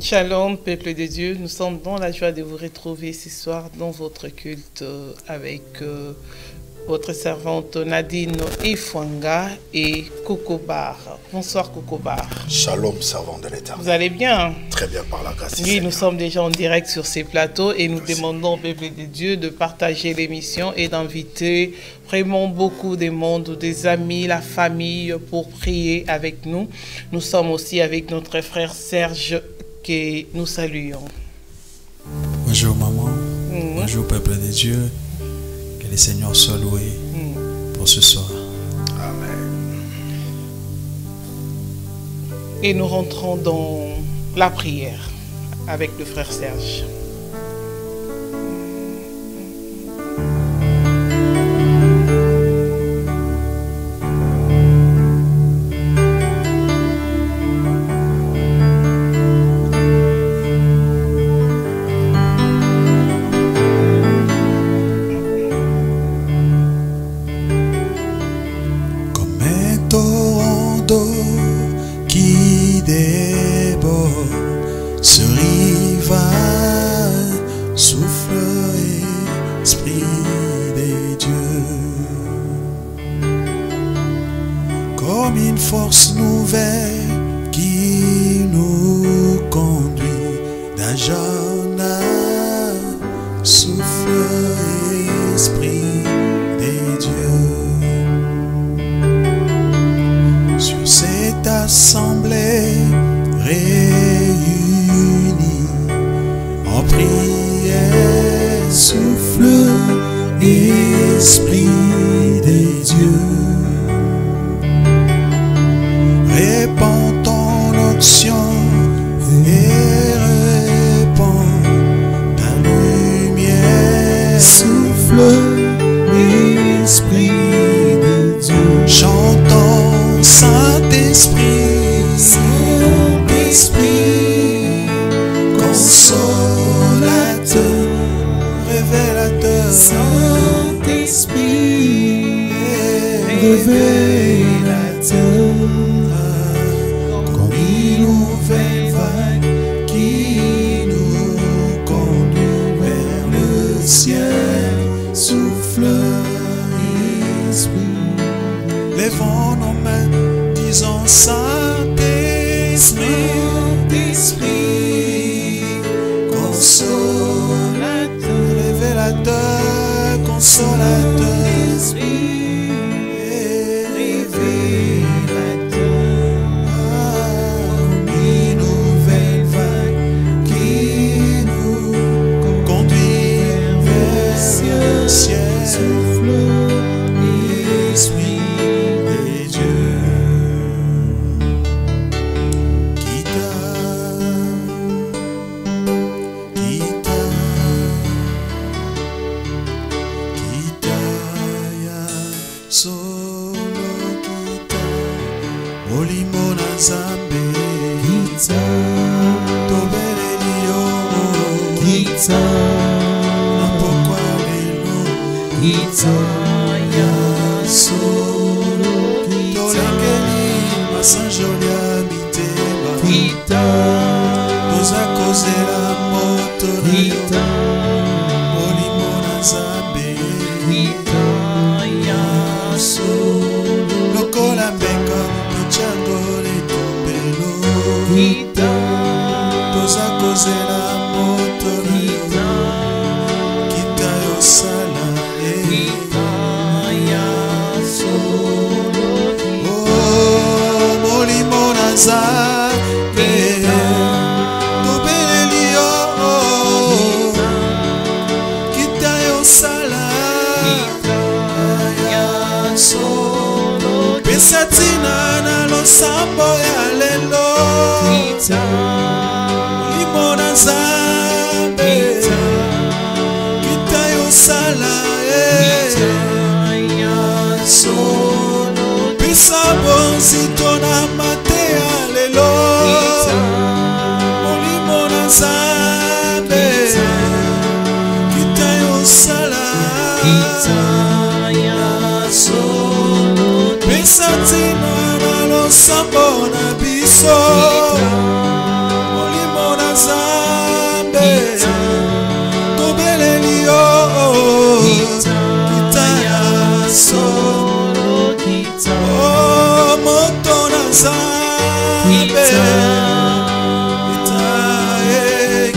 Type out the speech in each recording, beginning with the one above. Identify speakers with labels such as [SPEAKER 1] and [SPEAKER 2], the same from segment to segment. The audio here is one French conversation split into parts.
[SPEAKER 1] Shalom, peuple de Dieu. Nous sommes dans la joie de vous retrouver ce soir dans votre culte avec votre servante Nadine Ifwanga et Kokobar. Bonsoir Kokobar.
[SPEAKER 2] Shalom, servant de l'Éternel.
[SPEAKER 1] Vous allez bien?
[SPEAKER 2] Très bien par la grâce.
[SPEAKER 1] Oui, nous sommes déjà en direct sur ces plateaux et nous demandons au peuple de Dieu de partager l'émission et d'inviter vraiment beaucoup de monde, des amis, la famille pour prier avec nous. Nous sommes aussi avec notre frère Serge que nous saluons.
[SPEAKER 3] Bonjour maman, bonjour peuple de Dieu, que le Seigneur soit loué pour ce soir.
[SPEAKER 2] Amen.
[SPEAKER 1] Et nous rentrons dans la prière avec le frère Serge.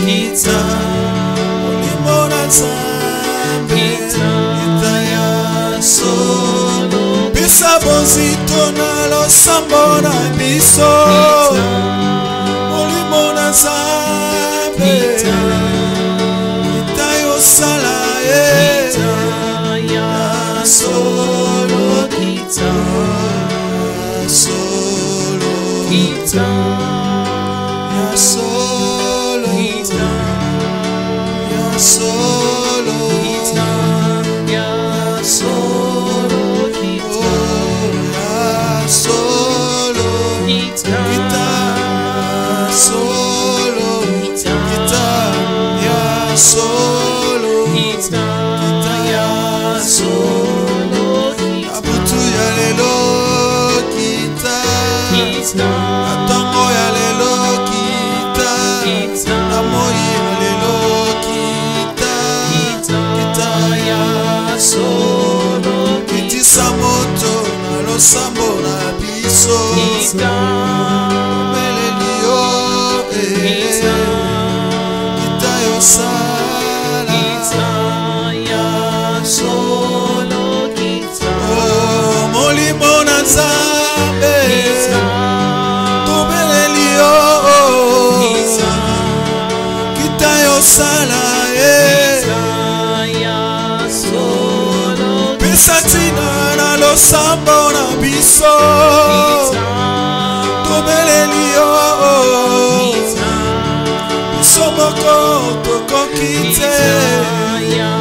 [SPEAKER 3] Kita Molimo na Nzambe Kita ya solo Pesa bozito na losambo na biso Molimo na Nzambe Kita yo sala ya solo Kita solo Kita ya solo solo ya solo kita solo kita solo kita ya solo kita ya solo abutu ya lelo kita atongo ya lelo kita amoi ya lelo solo kitisa moto na losambo na biso melelio kita yo sala ya solo kita molimo na Nzambe tobelelio kita yo sala Satina na losambo na biso tobelelio biso moko tokokite ya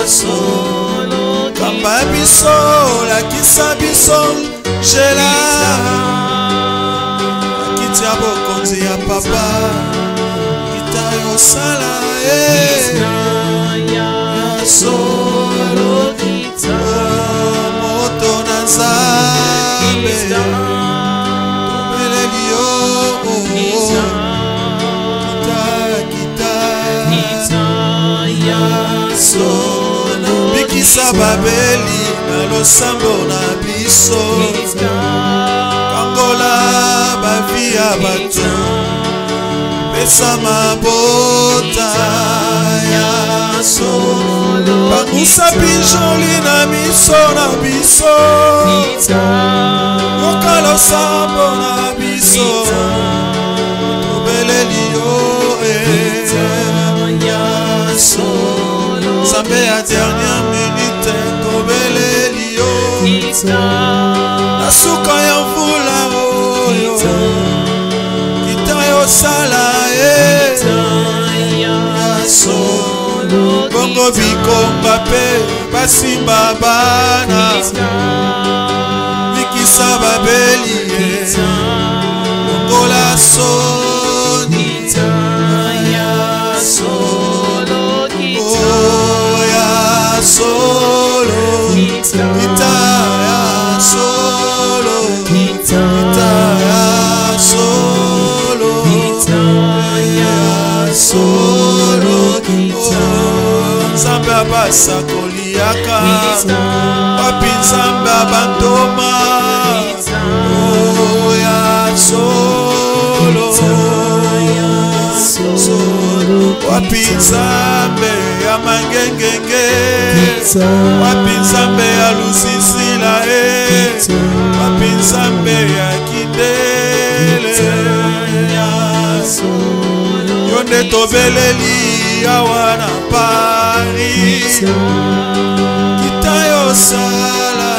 [SPEAKER 3] solo kamba biso lakisa biso shela akiti ya bokonzi ya papa kita yo sala ya solo moto na Nzambe tobelelio kita ya solo bikisa babeli na losambo na biso kangola bavi ya bato pesa mabota ya solo bangusa bijoli na miso na biso yoka losambo na biso tobelelio ya solo Nzambe ya dernière minute tobelelio na suka ya mvula oyo kita yo sala ya solo bongo bikomba pe basimba bana bikisa babeli longola soni ya solo ya solo kita ya solo kita ya solo ya solo Nzambe abasa koliaka wapi Nzambe abantoma ya solo wapi Nzambe ya mangengenge wapi Nzambe ya lusisila wapi Nzambe ya kidele yonde tobeleli awa na Paris kita yo sala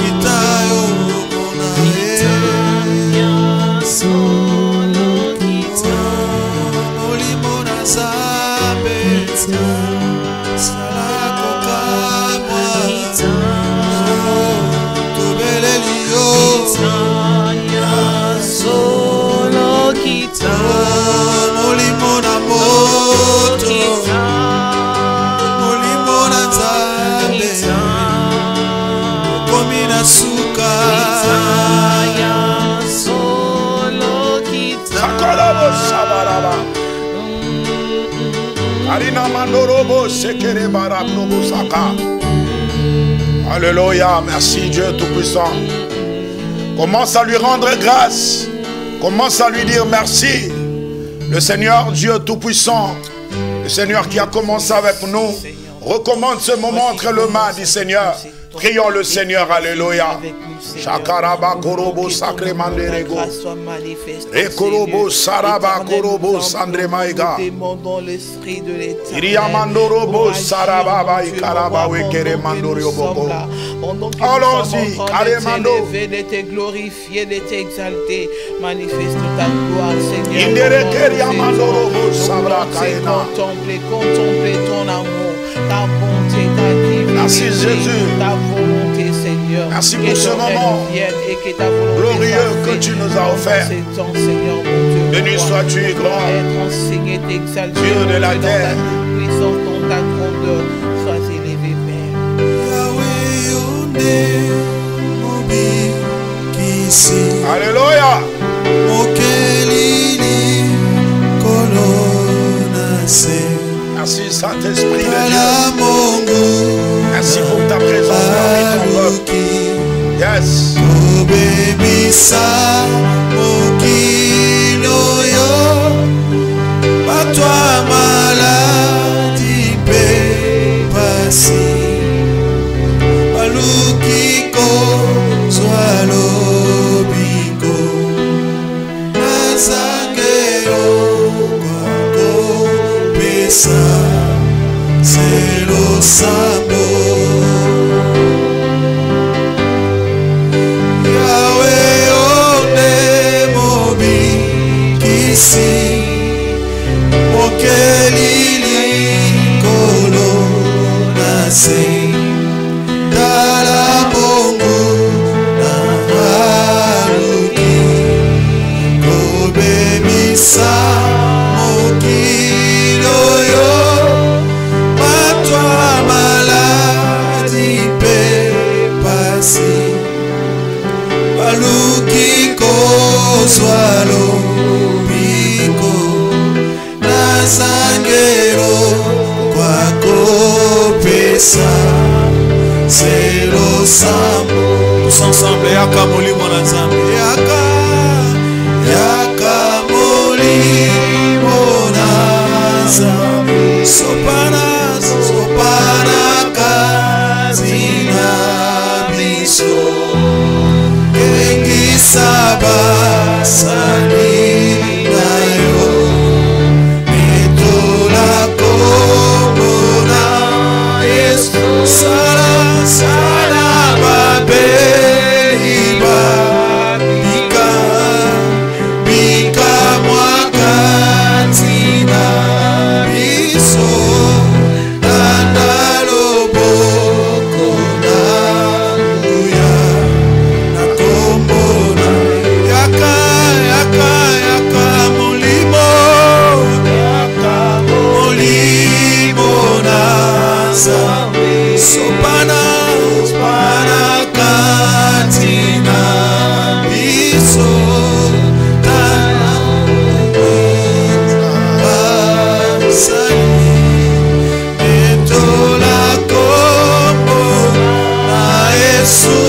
[SPEAKER 3] kita yo mona ya solo kita molimo na Nzambe sala kokamwa tobeleli yo ya solo kita molimo na moto molimo na Nzambe komi na suka ya solo kita
[SPEAKER 2] Sakolobo sabaraba Karina mandorobo sekere barabrobo saka. Alléluia, merci Dieu Tout-Puissant. Commence à lui rendre grâce. Commence à lui dire merci. Le Seigneur Dieu Tout-Puissant, le Seigneur qui a commencé avec nous, recommande ce moment entre les mains du Seigneur. Prions le Seigneur, alléluia. Shakaraba korobo sacré manderego. Rekorobo saraba korobo sandremaïga. Iriamandorobo saraba ikaraba wekere mandorioboko. Allons-y, allemando.
[SPEAKER 1] D'être glorifié, d'être exalté. Manifeste ta gloire, Seigneur. Contempler ton amour, ta bonté, ta divinité.
[SPEAKER 2] Merci Jésus.
[SPEAKER 1] Ta volonté, Seigneur.
[SPEAKER 2] Merci pour ce moment glorieux que tu nous as offert. Béni sois-tu, grand Dieu de la terre.
[SPEAKER 1] Dans ta grandeur, sois élevé, Père.
[SPEAKER 2] Alléluia. Merci Saint-Esprit de Dieu. Merci pour ta présence parmi ton peuple. Yes.
[SPEAKER 4] C'est le sabot. Yahweh one mobi kisi mokelili kolo nase dala bongo na haruki kobebisa mokilo yo. Swallow Pico Nazangero Kwako Pesa c'est le sambo. Tous ensemble Yaka Moli Monazambe Yaka Moli Monazambe Sopana Kazina Biso Saba salinayo etola komona Yesu sala babeliba bika mwakatina biso nandaloboko nakuya nakombo Sopana katina biso tana basali etola kombo na Yesu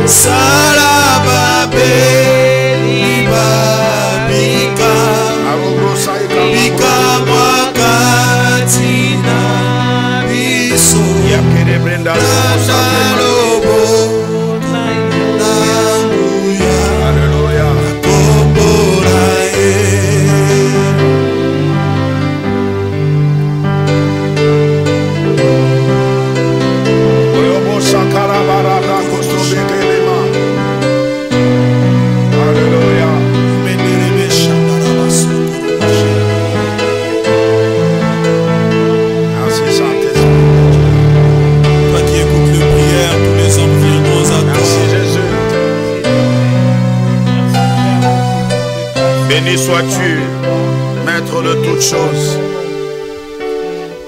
[SPEAKER 4] sala babeli babika bika mwakatina biso
[SPEAKER 2] Béni sois-tu, maître de toutes choses.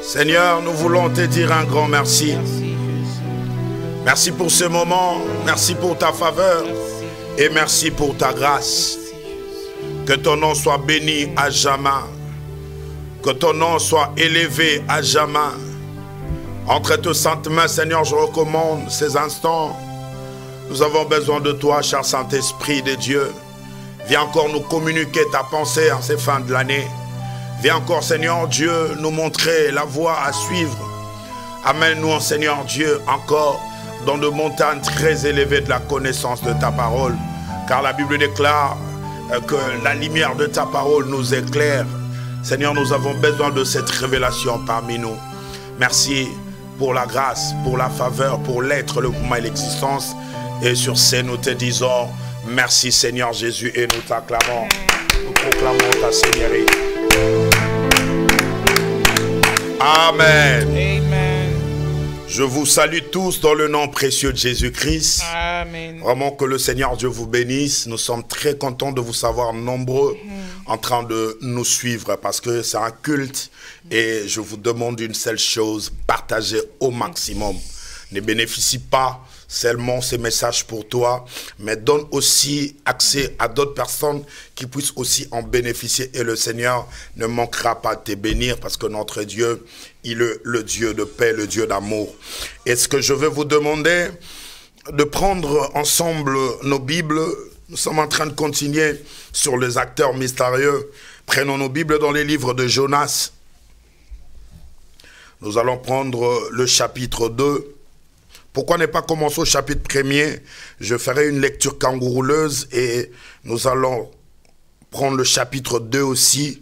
[SPEAKER 2] Seigneur, nous voulons te dire un grand merci. Merci pour ce moment, merci pour ta faveur et merci pour ta grâce. Que ton nom soit béni à jamais. Que ton nom soit élevé à jamais. Entre tes saintes mains, Seigneur, je recommande ces instants. Nous avons besoin de toi, cher Saint-Esprit de Dieu. Viens encore nous communiquer ta pensée en ces fins de l'année. Viens encore, Seigneur Dieu, nous montrer la voie à suivre. Amène-nous, Seigneur Dieu, encore dans de montagnes très élevées de la connaissance de ta parole. Car la Bible déclare que la lumière de ta parole nous éclaire. Seigneur, nous avons besoin de cette révélation parmi nous. Merci pour la grâce, pour la faveur, pour l'être, le mouvement et l'existence. Et sur ce, nous te disons merci Seigneur Jésus et nous t'acclamons. Nous proclamons ta Seigneurie. Amen.
[SPEAKER 1] Amen.
[SPEAKER 2] Je vous salue tous dans le nom précieux de Jésus-Christ.
[SPEAKER 1] Amen.
[SPEAKER 2] Vraiment que le Seigneur Dieu vous bénisse. Nous sommes très contents de vous savoir nombreux en train de nous suivre parce que c'est un culte et je vous demande une seule chose, partagez au maximum. Ne bénéficie pas seulement ces messages pour toi, mais donne aussi accès à d'autres personnes qui puissent aussi en bénéficier et le Seigneur ne manquera pas de te bénir parce que notre Dieu, il est le Dieu de paix, le Dieu d'amour. Et ce que je veux vous demander, de prendre ensemble nos Bibles. Nous sommes en train de continuer sur les acteurs mystérieux. Prenons nos Bibles dans les livres de Jonas. Nous allons prendre le chapitre 2. Pourquoi ne pas commencer au chapitre 1er? Je ferai une lecture kangourouleuse et nous allons prendre le chapitre 2 aussi.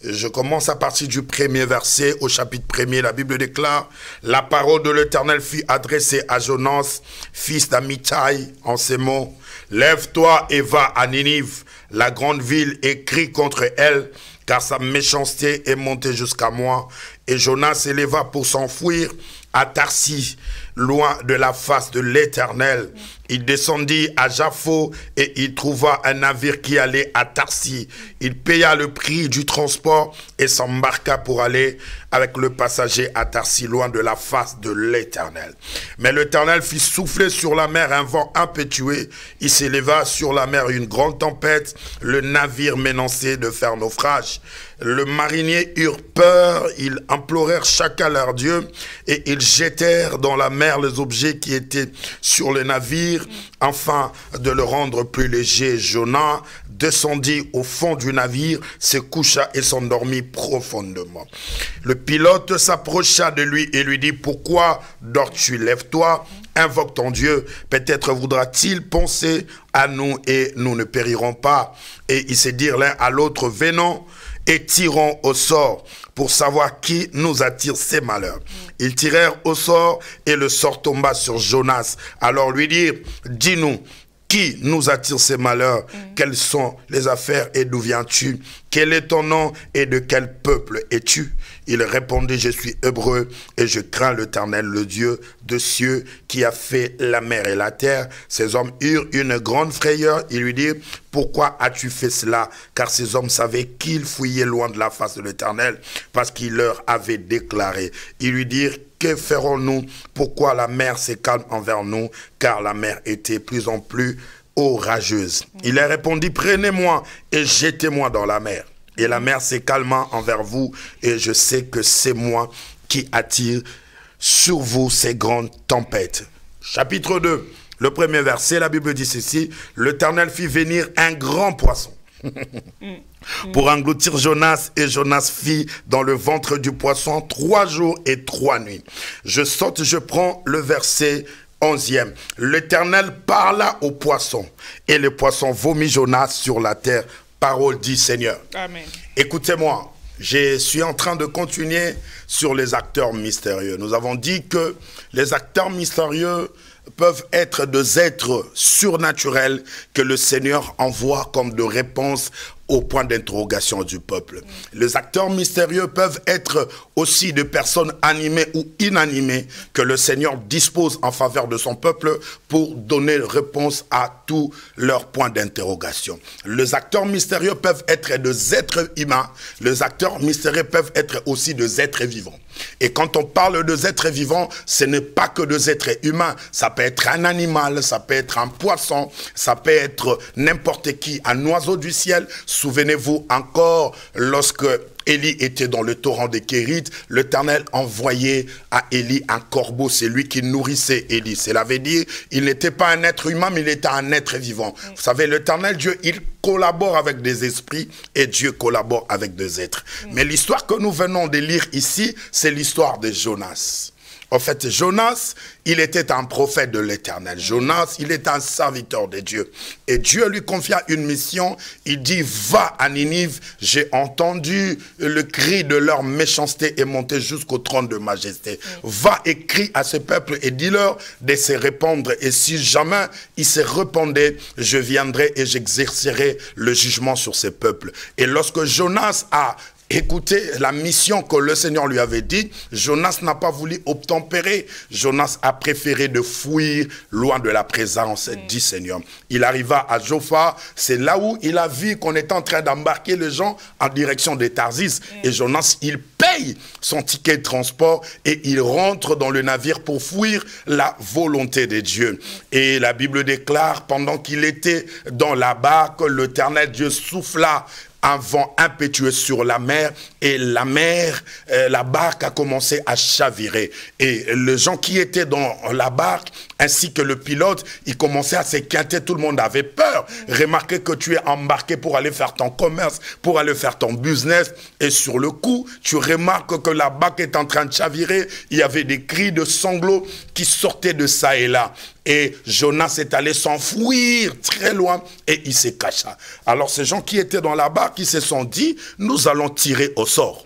[SPEAKER 2] Je commence à partir du premier verset au chapitre 1er. La Bible déclare: la parole de l'Éternel fut adressée à Jonas, fils d'Amittai, en ces mots: lève-toi et va à Ninive, la grande ville, et crie contre elle, car sa méchanceté est montée jusqu'à moi. Et Jonas s'éleva pour s'enfuir à Tarsis, loin de la face de l'Éternel. Il descendit à Jaffo et il trouva un navire qui allait à Tarsis. Il paya le prix du transport et s'embarqua pour aller avec le passager à Tarsis, loin de la face de l'Éternel. Mais l'Éternel fit souffler sur la mer un vent impétueux. Il s'éleva sur la mer une grande tempête. Le navire menaçait de faire naufrage. Le marinier eurent peur, ils implorèrent chacun leur Dieu et ils jetèrent dans la mer les objets qui étaient sur le navire afin de le rendre plus léger. Jonas descendit au fond du navire, se coucha et s'endormit profondément. Le pilote s'approcha de lui et lui dit: pourquoi dors-tu? Lève-toi, invoque ton Dieu, peut-être voudra-t-il penser à nous et nous ne périrons pas. Et ils se dirent l'un à l'autre: venons et tirons au sort pour savoir qui nous attire ces malheurs. Ils tirèrent au sort et le sort tomba sur Jonas. Alors lui dirent: dis-nous, qui nous attire ces malheurs? Quelles sont les affaires et d'où viens-tu? Quel est ton nom et de quel peuple es-tu? Il répondit: je suis hébreu et je crains l'Éternel, le Dieu de cieux qui a fait la mer et la terre. Ces hommes eurent une grande frayeur. Ils lui dirent: pourquoi as-tu fait cela? Car ces hommes savaient qu'ils fuyaient loin de la face de l'Éternel parce qu'il leur avait déclaré. Ils lui dirent: que ferons-nous? Pourquoi la mer se calme envers nous? Car la mer était plus en plus orageuse. Il leur répondit: prenez-moi et jetez-moi dans la mer. Et la mer se calma envers vous, et je sais que c'est moi qui attire sur vous ces grandes tempêtes. Chapitre 2, le premier verset, la Bible dit ceci: l'Éternel fit venir un grand poisson pour engloutir Jonas, et Jonas fit dans le ventre du poisson 3 jours et 3 nuits. Je saute, je prends le verset 11e. L'Éternel parla au poisson, et le poisson vomit Jonas sur la terre. Parole dit Seigneur. Amen. Écoutez-moi, je suis en train de continuer sur les acteurs mystérieux. Nous avons dit que les acteurs mystérieux peuvent être des êtres surnaturels que le Seigneur envoie comme de réponse au point d'interrogation du peuple. Les acteurs mystérieux peuvent être aussi des personnes animées ou inanimées que le Seigneur dispose en faveur de son peuple pour donner réponse à tous leurs points d'interrogation. Les acteurs mystérieux peuvent être des êtres humains. Les acteurs mystérieux peuvent être aussi des êtres vivants. Et quand on parle des êtres vivants, ce n'est pas que des êtres humains. Ça peut être un animal, ça peut être un poisson, ça peut être n'importe qui, un oiseau du ciel. Souvenez-vous encore, lorsque Élie était dans le torrent des Kérith, l'Éternel envoyait à Élie un corbeau, c'est lui qui nourrissait Élie. Cela veut dire, il n'était pas un être humain, mais il était un être vivant. Vous savez, l'Éternel Dieu, il collabore avec des esprits et Dieu collabore avec des êtres. Mais l'histoire que nous venons de lire ici, c'est l'histoire de Jonas. En fait, Jonas, il était un prophète de l'Éternel. Jonas, il est un serviteur de Dieu. Et Dieu lui confia une mission. Il dit, va à Ninive. J'ai entendu le cri de leur méchanceté et monter jusqu'au trône de majesté. Va et crie à ce peuple et dis-leur de se répandre. Et si jamais ils se répandaient, je viendrai et j'exercerai le jugement sur ces peuples. Et lorsque Jonas a écoutez la mission que le Seigneur lui avait dit, Jonas n'a pas voulu obtempérer. Jonas a préféré de fuir loin de la présence du Seigneur. Il arriva à Joppa, c'est là où il a vu qu'on était en train d'embarquer les gens en direction de Tarsis. Et Jonas, il paye son ticket de transport et il rentre dans le navire pour fuir la volonté de Dieu. Et la Bible déclare, pendant qu'il était dans la barque, l'Éternel Dieu souffla un vent impétueux sur la mer et la mer, la barque a commencé à chavirer. Et les gens qui étaient dans la barque, ainsi que le pilote, ils commençaient à s'inquiéter, tout le monde avait peur. Remarquez que tu es embarqué pour aller faire ton commerce, pour aller faire ton business, et sur le coup, tu remarques que la barque est en train de chavirer, il y avait des cris de sanglots qui sortaient de ça et là. Et Jonas est allé s'enfouir très loin et il se cacha. Alors ces gens qui étaient dans la barque, ils se sont dit, nous allons tirer au sort.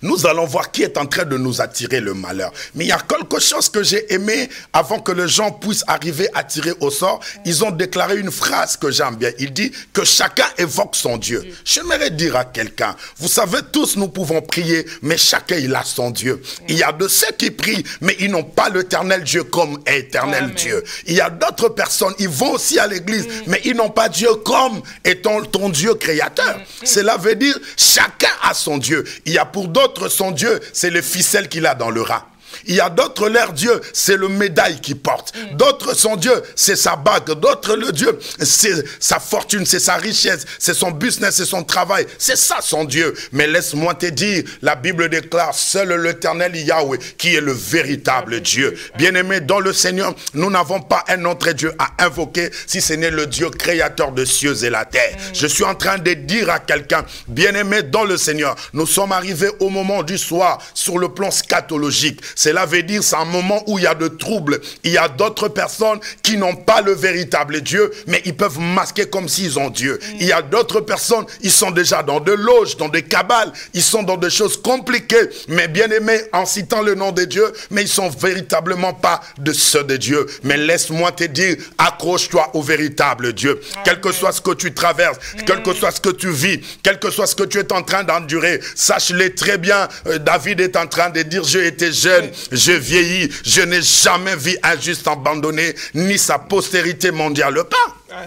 [SPEAKER 2] Nous allons voir qui est en train de nous attirer le malheur. Mais il y a quelque chose que j'ai aimé avant que les gens puissent arriver à tirer au sort. Ils ont déclaré une phrase que j'aime bien. Il dit que chacun évoque son Dieu. J'aimerais dire à quelqu'un, vous savez tous nous pouvons prier, mais chacun il a son Dieu. Il y a de ceux qui prient, mais ils n'ont pas l'éternel Dieu comme éternel Dieu. Il y a d'autres personnes, ils vont aussi à l'église, mais ils n'ont pas Dieu comme étant ton Dieu créateur. Cela veut dire chacun a son Dieu. Il y a pour d'autres, son Dieu, c'est les ficelles qu'il a dans le rat. Il y a d'autres, leur Dieu, c'est le médaille qu'il porte. D'autres, son Dieu, c'est sa bague. D'autres, le Dieu, c'est sa fortune, c'est sa richesse, c'est son business, c'est son travail. C'est ça, son Dieu. Mais laisse-moi te dire, la Bible déclare, seul l'Éternel Yahweh, qui est le véritable Dieu. Bien-aimé, dans le Seigneur, nous n'avons pas un autre Dieu à invoquer, si ce n'est le Dieu créateur de cieux et la terre. Je suis en train de dire à quelqu'un, bien-aimé, dans le Seigneur, nous sommes arrivés au moment du soir, sur le plan scatologique. Cela veut dire c'est un moment où il y a de troubles. Il y a d'autres personnes qui n'ont pas le véritable Dieu, mais ils peuvent masquer comme s'ils ont Dieu. Il y a d'autres personnes, ils sont déjà dans des loges, dans des cabales, ils sont dans des choses compliquées, mais bien aimés en citant le nom de Dieu, mais ils sont véritablement pas de ceux de Dieu. Mais laisse-moi te dire, accroche-toi au véritable Dieu. Quel que soit ce que tu traverses, quel que soit ce que tu vis, quel que soit ce que tu es en train d'endurer, sache-le très bien, David est en train de dire, j'ai été jeune, je vieillis, je n'ai jamais vu un juste abandonné, ni sa postérité mondiale pas.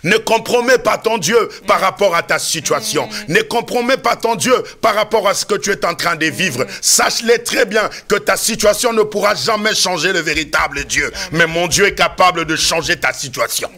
[SPEAKER 2] Ne compromets pas ton Dieu par rapport à ta situation. Ne compromets pas ton Dieu par rapport à ce que tu es en train de vivre. Sache-le très bien que ta situation ne pourra jamais changer le véritable Dieu. Mais mon Dieu est capable de changer ta situation.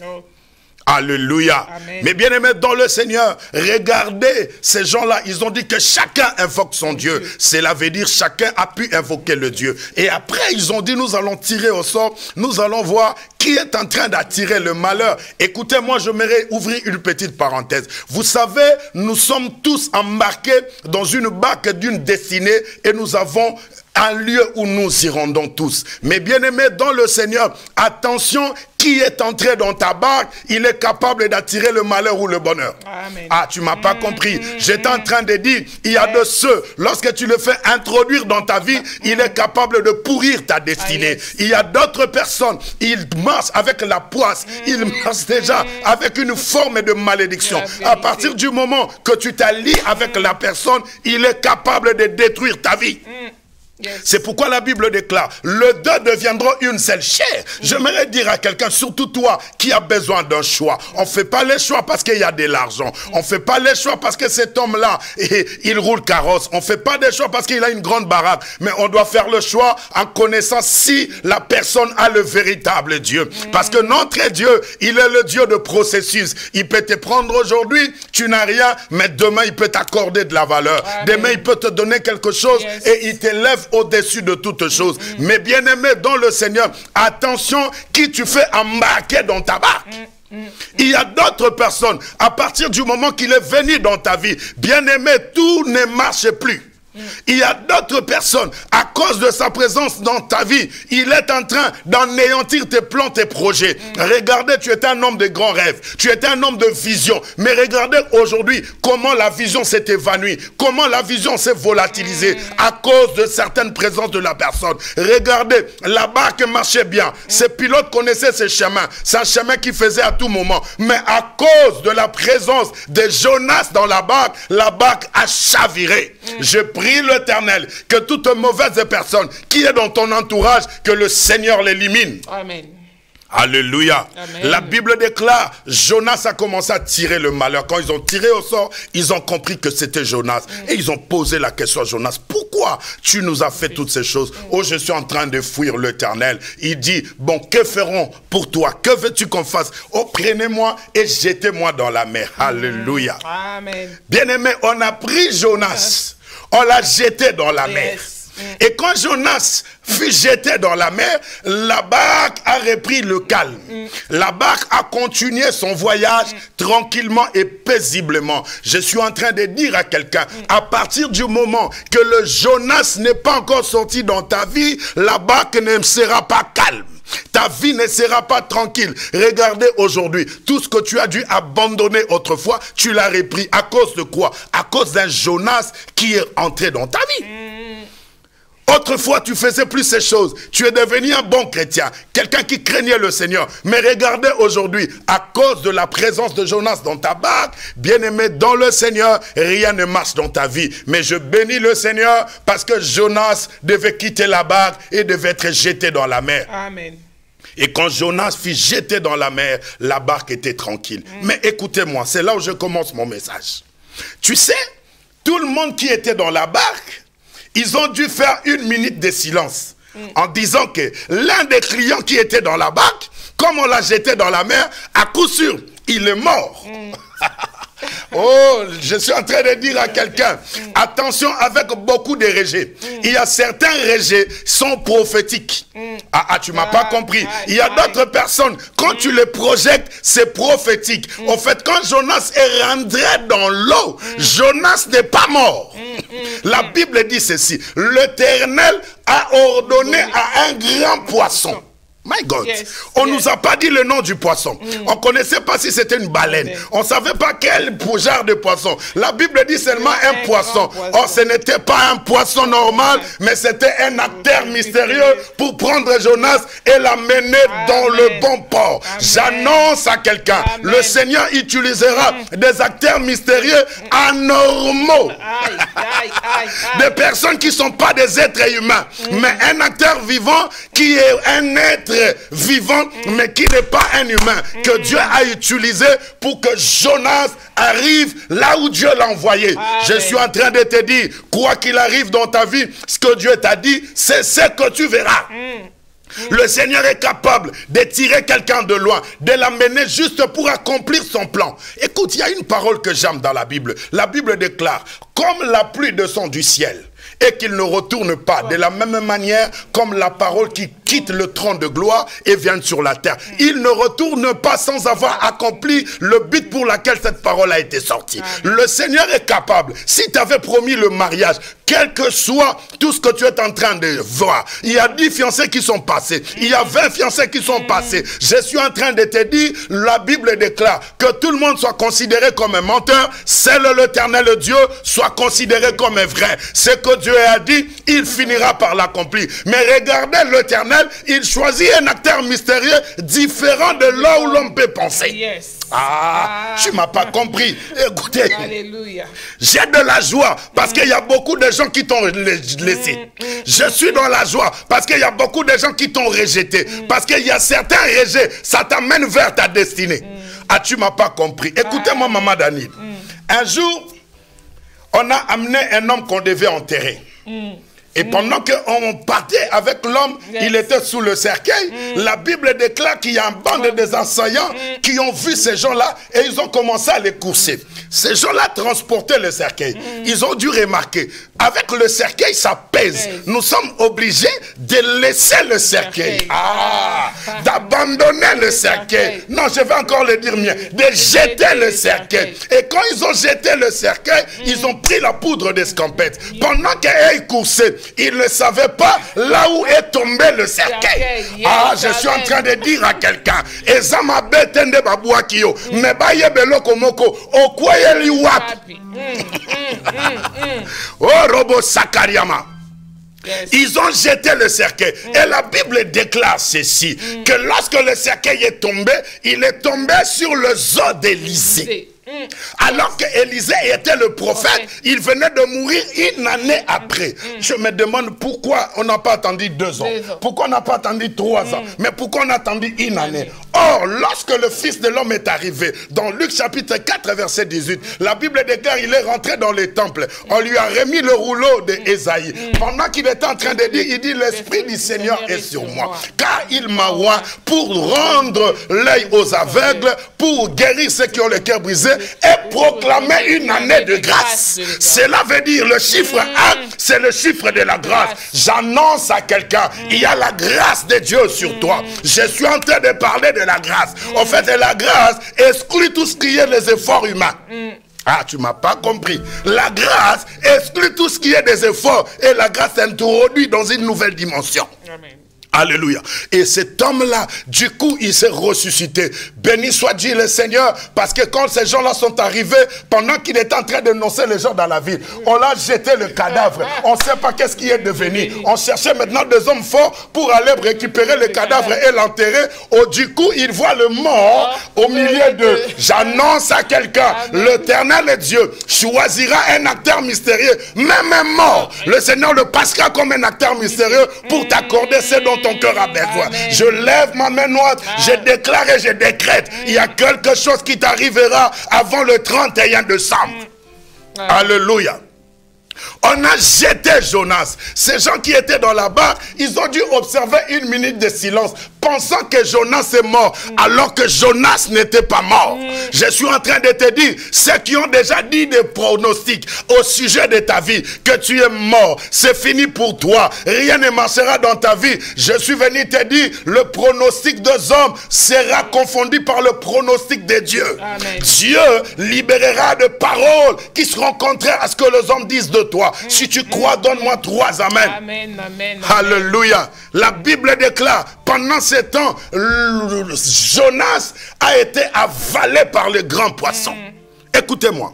[SPEAKER 2] Alléluia. Amen. Mais bien aimé dans le Seigneur, regardez ces gens-là, ils ont dit que chacun invoque son Dieu. Cela veut dire chacun a pu invoquer le Dieu. Et après, ils ont dit nous allons tirer au sort, nous allons voir qui est en train d'attirer le malheur. Écoutez, moi j'aimerais ouvrir une petite parenthèse. Vous savez, nous sommes tous embarqués dans une barque d'une destinée et nous avons un lieu où nous y rendons tous. Mais bien aimé dans le Seigneur, attention, qui est entré dans ta barque, il est capable d'attirer le malheur ou le bonheur. Amen. Ah, tu m'as pas compris. J'étais en train de dire, il y a de ceux, lorsque tu le fais introduire dans ta vie, il est capable de pourrir ta destinée. Il y a d'autres personnes, ils marchent avec la poisse, ils marchent déjà avec une forme de malédiction. À partir du moment que tu t'allies avec la personne, il est capable de détruire ta vie. C'est pourquoi la Bible déclare, le deux deviendront une seule chair. J'aimerais dire à quelqu'un, surtout toi qui as besoin d'un choix. On ne fait pas les choix parce qu'il y a de l'argent. On ne fait pas les choix parce que cet homme-là, il roule carrosse. On ne fait pas des choix parce qu'il a une grande baraque. Mais on doit faire le choix en connaissant si la personne a le véritable Dieu. Parce que notre Dieu, il est le Dieu de processus. Il peut te prendre aujourd'hui, tu n'as rien, mais demain il peut t'accorder de la valeur. Demain il peut te donner quelque chose et il t'élève au-dessus de toutes choses. Mais bien aimé dans le Seigneur, attention qui tu fais embarquer dans ta barque. Il y a d'autres personnes, à partir du moment qu'il est venu dans ta vie, bien aimé, tout ne marche plus. Il y a d'autres personnes, à cause de sa présence dans ta vie, il est en train d'anéantir tes plans, tes projets. Regardez, tu étais un homme de grands rêves, tu étais un homme de vision. Mais regardez aujourd'hui comment la vision s'est évanouie, comment la vision s'est volatilisée à cause de certaines présences de la personne. Regardez, la barque marchait bien, ses pilotes connaissaient ses chemins, c'est un chemin qui faisait à tout moment. Mais à cause de la présence de Jonas dans la barque a chaviré. Je prie l'Éternel que toute mauvaise personne qui est dans ton entourage, que le Seigneur l'élimine.
[SPEAKER 1] Amen.
[SPEAKER 2] Alléluia.
[SPEAKER 1] Amen.
[SPEAKER 2] La Bible déclare, Jonas a commencé à tirer le malheur. Quand ils ont tiré au sort, ils ont compris que c'était Jonas. Et ils ont posé la question à Jonas, pourquoi tu nous as fait toutes ces choses? Oh, je suis en train de fuir l'Éternel. Il dit, bon, que ferons pour toi? Que veux-tu qu'on fasse? Oh, prenez-moi et jetez-moi dans la mer. Alléluia.
[SPEAKER 1] Amen.
[SPEAKER 2] Bien-aimé, on a pris Jonas. On l'a jeté dans la mer. Et quand Jonas fut jeté dans la mer, la barque a repris le calme. La barque a continué son voyage tranquillement et paisiblement. Je suis en train de dire à quelqu'un, à partir du moment que le Jonas n'est pas encore sorti dans ta vie, la barque ne sera pas calme. Ta vie ne sera pas tranquille. Regardez aujourd'hui, tout ce que tu as dû abandonner autrefois, tu l'as repris. À cause de quoi? À cause d'un Jonas qui est entré dans ta vie. Autrefois, tu faisais plus ces choses. Tu es devenu un bon chrétien, quelqu'un qui craignait le Seigneur. Mais regardez aujourd'hui, à cause de la présence de Jonas dans ta barque, bien-aimé dans le Seigneur, rien ne marche dans ta vie. Mais je bénis le Seigneur parce que Jonas devait quitter la barque et devait être jeté dans la mer.
[SPEAKER 1] Amen.
[SPEAKER 2] Et quand Jonas fut jeté dans la mer, la barque était tranquille. Mais écoutez-moi, c'est là où je commence mon message. Tu sais, tout le monde qui était dans la barque, ils ont dû faire 1 minute de silence en disant que l'un des clients qui était dans la barque, comme on l'a jeté dans la mer, à coup sûr, il est mort. Oh, je suis en train de dire à quelqu'un, attention avec beaucoup de rejets. Il y a certains rejets qui sont prophétiques. Tu m'as pas compris. Il y a d'autres personnes, quand tu les projettes, c'est prophétique. En fait, quand Jonas est rentré dans l'eau, Jonas n'est pas mort. La Bible dit ceci, l'Éternel a ordonné à un grand poisson. My God, on ne nous a pas dit le nom du poisson. On ne connaissait pas si c'était une baleine. On ne savait pas quel genre de poisson. La Bible dit seulement un poisson. Or, ce n'était pas un poisson normal, mais c'était un acteur mystérieux pour prendre Jonas et l'amener dans le bon port. J'annonce à quelqu'un, le Seigneur utilisera des acteurs mystérieux anormaux. Des personnes qui ne sont pas des êtres humains, mais un acteur vivant qui est un être vivant, mais qui n'est pas un humain, que Dieu a utilisé pour que Jonas arrive là où Dieu l'a envoyé. Je suis en train de te dire, quoi qu'il arrive dans ta vie, ce que Dieu t'a dit, c'est ce que tu verras. Le Seigneur est capable de tirer quelqu'un de loin, de l'amener juste pour accomplir son plan. Écoute, il y a une parole que j'aime dans la Bible. La Bible déclare, comme la pluie descend du ciel, et qu'il ne retourne pas de la même manière comme la parole qui quitte le trône de gloire et vient sur la terre. Il ne retourne pas sans avoir accompli le but pour lequel cette parole a été sortie. Le Seigneur est capable. Si tu avais promis le mariage, quel que soit tout ce que tu es en train de voir, il y a 10 fiancés qui sont passés, il y a 20 fiancés qui sont passés. Je suis en train de te dire, la Bible déclare que tout le monde soit considéré comme un menteur, seul l'Éternel Dieu soit considéré comme un vrai. Ce que que Dieu a dit, il finira par l'accomplir. Mais regardez l'Éternel, il choisit un acteur mystérieux différent de là où l'homme peut penser.
[SPEAKER 1] Yes.
[SPEAKER 2] Tu m'as pas compris. Écoutez,
[SPEAKER 1] Alléluia.
[SPEAKER 2] j'ai de la joie parce qu'il y a beaucoup de gens qui t'ont laissé. Je suis dans la joie parce qu'il y a beaucoup de gens qui t'ont rejeté. Parce qu'il y a certains rejets, ça t'amène vers ta destinée. Tu m'as pas compris. Écoutez-moi, maman Daniel. Un jour, on a amené un homme qu'on devait enterrer. Et pendant qu'on partait avec l'homme, il était sous le cercueil. La Bible déclare qu'il y a un bande des enseignants qui ont vu ces gens-là et ils ont commencé à les courser. Ces gens-là transportaient le cercueil. Ils ont dû remarquer, avec le cercueil, ça pèse. Nous sommes obligés de laisser le cercueil. D'abandonner le cercueil. Non, je vais encore le dire mieux. De jeter le cercueil. Et quand ils ont jeté le cercueil, ils ont pris la poudre d'escampette. Pendant qu'ils coursaient, ils ne savaient pas là où est tombé le cercueil. Je suis en train de dire à quelqu'un, oh Robo Sakariama. Ils ont jeté le cercueil. Et la Bible déclare ceci, que lorsque le cercueil est tombé, il est tombé sur le zoo d'Élisée. Alors qu'Élisée était le prophète, il venait de mourir une année après. Je me demande pourquoi on n'a pas attendu 2 ans, pourquoi on n'a pas attendu 3 ans, mais pourquoi on a attendu une année. Or, lorsque le Fils de l'homme est arrivé, dans Luc chapitre 4 verset 18, la Bible déclare qu'il est rentré dans les temples. On lui a remis le rouleau d'Ésaïe. Pendant qu'il était en train de dire, il dit, l'Esprit du Seigneur est sur moi, car il m'a oint pour rendre l'œil aux aveugles, pour guérir ceux qui ont le cœur brisé, et proclamer une année de grâce. Cela veut dire le chiffre 1, c'est le chiffre de la grâce. J'annonce à quelqu'un, il y a la grâce de Dieu sur toi. Je suis en train de parler de la grâce. En fait, la grâce exclut tout ce qui est les efforts humains. Tu m'as pas compris. La grâce exclut tout ce qui est des efforts et la grâce introduit dans une nouvelle dimension. Amen. Alléluia. Et cet homme-là, du coup, il s'est ressuscité. Béni soit Dieu le Seigneur, parce que quand ces gens-là sont arrivés, pendant qu'il était en train de noncer les gens dans la ville, on l'a jeté le cadavre. On ne sait pas qu'est-ce qui est devenu. On cherchait maintenant 2 hommes forts pour aller récupérer le cadavre et l'enterrer. Du coup, il voit le mort au milieu d'eux. J'annonce à quelqu'un, l'Éternel Dieu choisira un acteur mystérieux, même un mort. Le Seigneur le passera comme un acteur mystérieux pour t'accorder ce dont ton cœur a besoin. Je lève ma main noire, je déclare et je décrète. Il y a quelque chose qui t'arrivera avant le 31 décembre. Alléluia. On a jeté Jonas. Ces gens qui étaient dans la barque, ils ont dû observer 1 minute de silence, pensant que Jonas est mort, alors que Jonas n'était pas mort. Je suis en train de te dire, ceux qui ont déjà dit des pronostics au sujet de ta vie, que tu es mort, c'est fini pour toi, rien ne marchera dans ta vie. Je suis venu te dire, le pronostic des hommes sera confondu par le pronostic de Dieu. Amen. Dieu libérera de paroles qui seront contraires à ce que les hommes disent de toi. Si tu crois, donne-moi 3 amen. Amen, amen. Alléluia. La Bible déclare, pendant ce temps, Jonas a été avalé par le grand poisson. Écoutez-moi.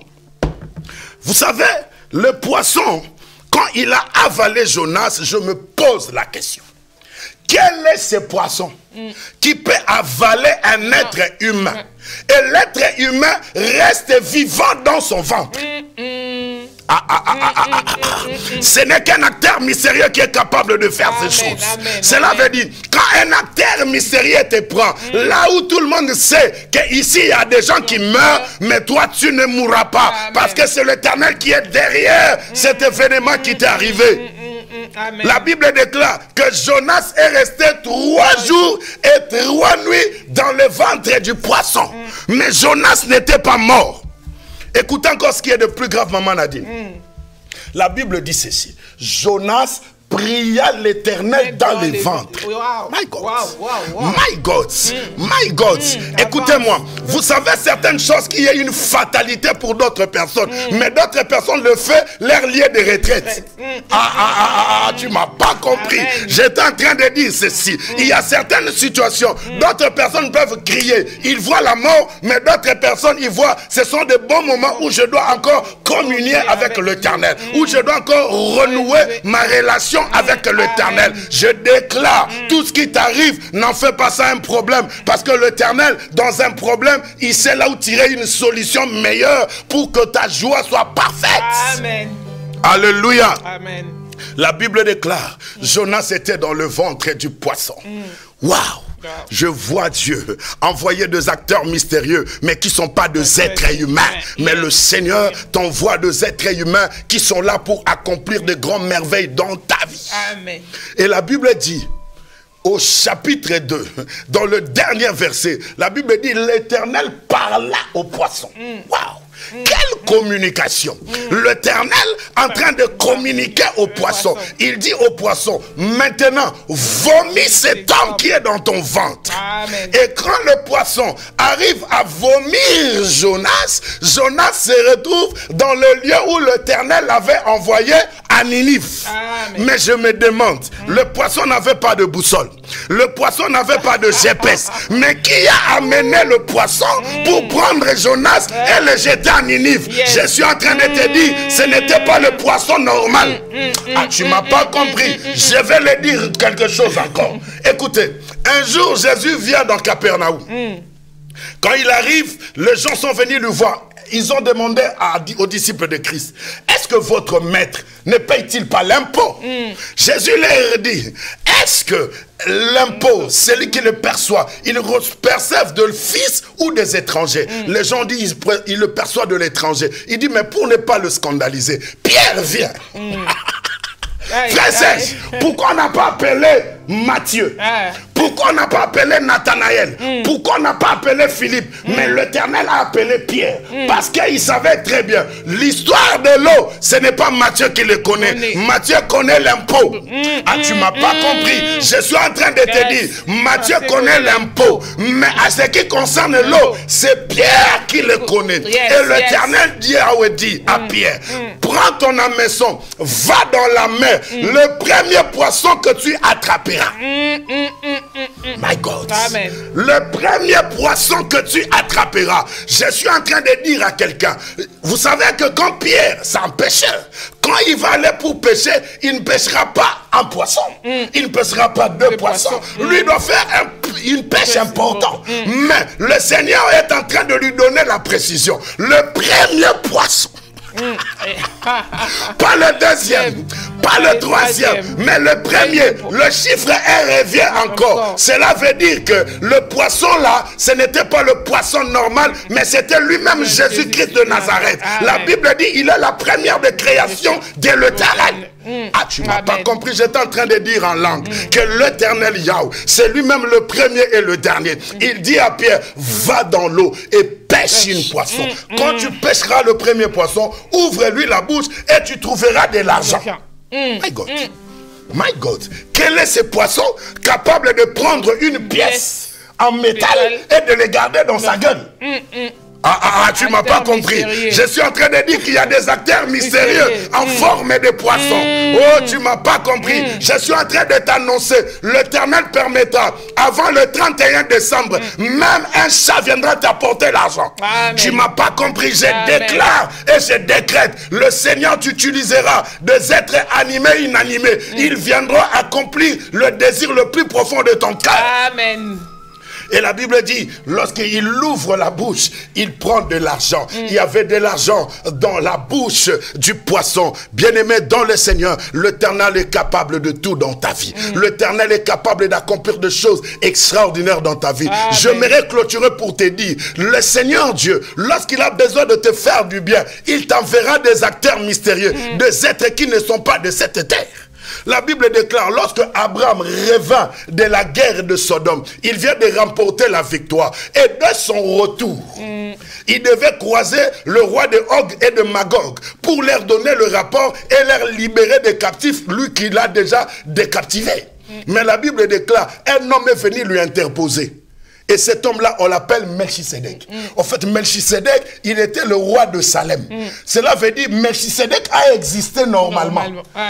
[SPEAKER 2] Vous savez, le poisson, quand il a avalé Jonas, je me pose la question. Quel est ce poisson qui peut avaler un être humain? Et l'être humain reste vivant dans son ventre. Ce n'est qu'un acteur mystérieux qui est capable de faire ces choses. Cela veut dire, quand un acteur mystérieux te prend, là où tout le monde sait qu'ici il y a des gens qui meurent, mais toi tu ne mourras pas. Parce que c'est l'Éternel qui est derrière cet événement qui t'est arrivé. Amen. La Bible déclare que Jonas est resté 3 jours et 3 nuits dans le ventre du poisson. Mais Jonas n'était pas mort. Écoutez encore ce qui est de plus grave, maman Nadine. La Bible dit ceci. Jonas pria l'Éternel dans les ventres. My God. My God. My God. Écoutez-moi, vous savez certaines choses qui est une fatalité pour d'autres personnes, mais d'autres personnes le font leur lieu de retraite. Tu m'as pas compris. J'étais en train de dire ceci. Il y a certaines situations, d'autres personnes peuvent crier, ils voient la mort, mais d'autres personnes, ils voient, ce sont des bons moments où je dois encore communier avec l'Éternel, où je dois encore renouer ma relation avec l'Éternel. Je déclare, tout ce qui t'arrive, n'en fais pas ça un problème, parce que l'Éternel, dans un problème, il sait là où tirer une solution meilleure pour que ta joie soit parfaite.
[SPEAKER 1] Amen.
[SPEAKER 2] Alléluia.
[SPEAKER 1] Amen.
[SPEAKER 2] La Bible déclare, Jonas était dans le ventre du poisson. Waouh! Je vois Dieu envoyer des acteurs mystérieux, mais qui ne sont pas des êtres humains. Mais le Seigneur t'envoie des êtres humains qui sont là pour accomplir de grandes merveilles dans ta vie. Amen. Et la Bible dit, au chapitre 2, dans le dernier verset, la Bible dit, l'Éternel parla au poisson. Waouh! Quelle communication! L'Éternel en train de communiquer au poisson. Il dit au poisson, maintenant, vomis cet homme qui est dans ton ventre. Amen. Et quand le poisson arrive à vomir Jonas, Jonas se retrouve dans le lieu où l'Éternel l'avait envoyé à Ninive. Amen. Mais je me demande, le poisson n'avait pas de boussole. Le poisson n'avait pas de GPS. Mais qui a amené le poisson pour prendre Jonas et le jeter à Ninive? Je suis en train de te dire, ce n'était pas le poisson normal. Tu m'as pas compris. Je vais le dire quelque chose encore. Écoutez, un jour Jésus vient dans Capernaum. Quand il arrive, les gens sont venus le voir. Ils ont demandé aux disciples de Christ, est-ce que votre maître ne paye-t-il pas l'impôt? Jésus leur dit, est-ce que l'impôt, celui qui le perçoit, il le perçoit de fils ou des étrangers? Les gens disent, il le perçoit de l'étranger. Il dit, mais pour ne pas le scandaliser, Pierre vient. Frère Serge, pourquoi on n'a pas appelé Matthieu? Pourquoi on n'a pas appelé Nathanaël? Pourquoi on n'a pas appelé Philippe? Mais l'Éternel a appelé Pierre. Parce qu'il savait très bien, l'histoire de l'eau, ce n'est pas Matthieu qui le connaît. Matthieu connaît l'impôt. Tu m'as pas compris. Je suis en train de te dire, Matthieu connaît l'impôt. Mais à ce qui concerne l'eau, c'est Pierre qui le connaît. Et l'Éternel dit à Pierre, prends ton hameçon, va dans la mer, le premier poisson que tu attraperas. My God. Amen. Le premier poisson que tu attraperas. Je suis en train de dire à quelqu'un, vous savez que quand Pierre, c'est un pêcheur, quand il va aller pour pêcher, il ne pêchera pas un poisson. Il ne pêchera pas deux poissons. Lui doit faire une pêche importante. Mais le Seigneur est en train de lui donner la précision. Le premier poisson. Pas le deuxième, pas le troisième, mais le premier. Le chiffre R revient encore. Cela veut dire que le poisson là, ce n'était pas le poisson normal, mais c'était lui-même Jésus-Christ de Nazareth. La Bible dit, il est la première de création de l'Éternel. Tu m'as pas compris, j'étais en train de dire en langue que l'Éternel Yahweh, c'est lui-même le premier et le dernier. Il dit à Pierre, va dans l'eau et pêche une poisson. Quand tu pêcheras le premier poisson, ouvre-lui la bouche et tu trouveras de l'argent. My God. My God. Quel est ce poisson capable de prendre une pièce en métal et de le garder dans sa gueule? Tu m'as pas compris. Je suis en train de dire qu'il y a des acteurs mystérieux en forme de poissons. Tu m'as pas compris. Je suis en train de t'annoncer, l'Éternel permettra, avant le 31 décembre, même un chat viendra t'apporter l'argent. Tu m'as pas compris. Je déclare et je décrète, le Seigneur t'utilisera des êtres animés, inanimés. Ils viendront accomplir le désir le plus profond de ton cœur. Amen. Et la Bible dit, lorsqu'il ouvre la bouche, il prend de l'argent. Il y avait de l'argent dans la bouche du poisson. Bien-aimé dans le Seigneur, l'Éternel est capable de tout dans ta vie. L'Éternel est capable d'accomplir des choses extraordinaires dans ta vie. J'aimerais clôturer pour te dire, le Seigneur Dieu, lorsqu'il a besoin de te faire du bien, il t'enverra des acteurs mystérieux, des êtres qui ne sont pas de cette terre. La Bible déclare, lorsque Abraham revint de la guerre de Sodome, il vient de remporter la victoire. Et de son retour, il devait croiser le roi de Og et de Magog pour leur donner le rapport et leur libérer des captifs, lui qui l'a déjà décaptivé. Mais la Bible déclare, un homme est venu lui interposer. Et cet homme-là, on l'appelle Melchisedec. En fait, Melchisedec, il était le roi de Salem. Cela veut dire, Melchisedec a existé normalement.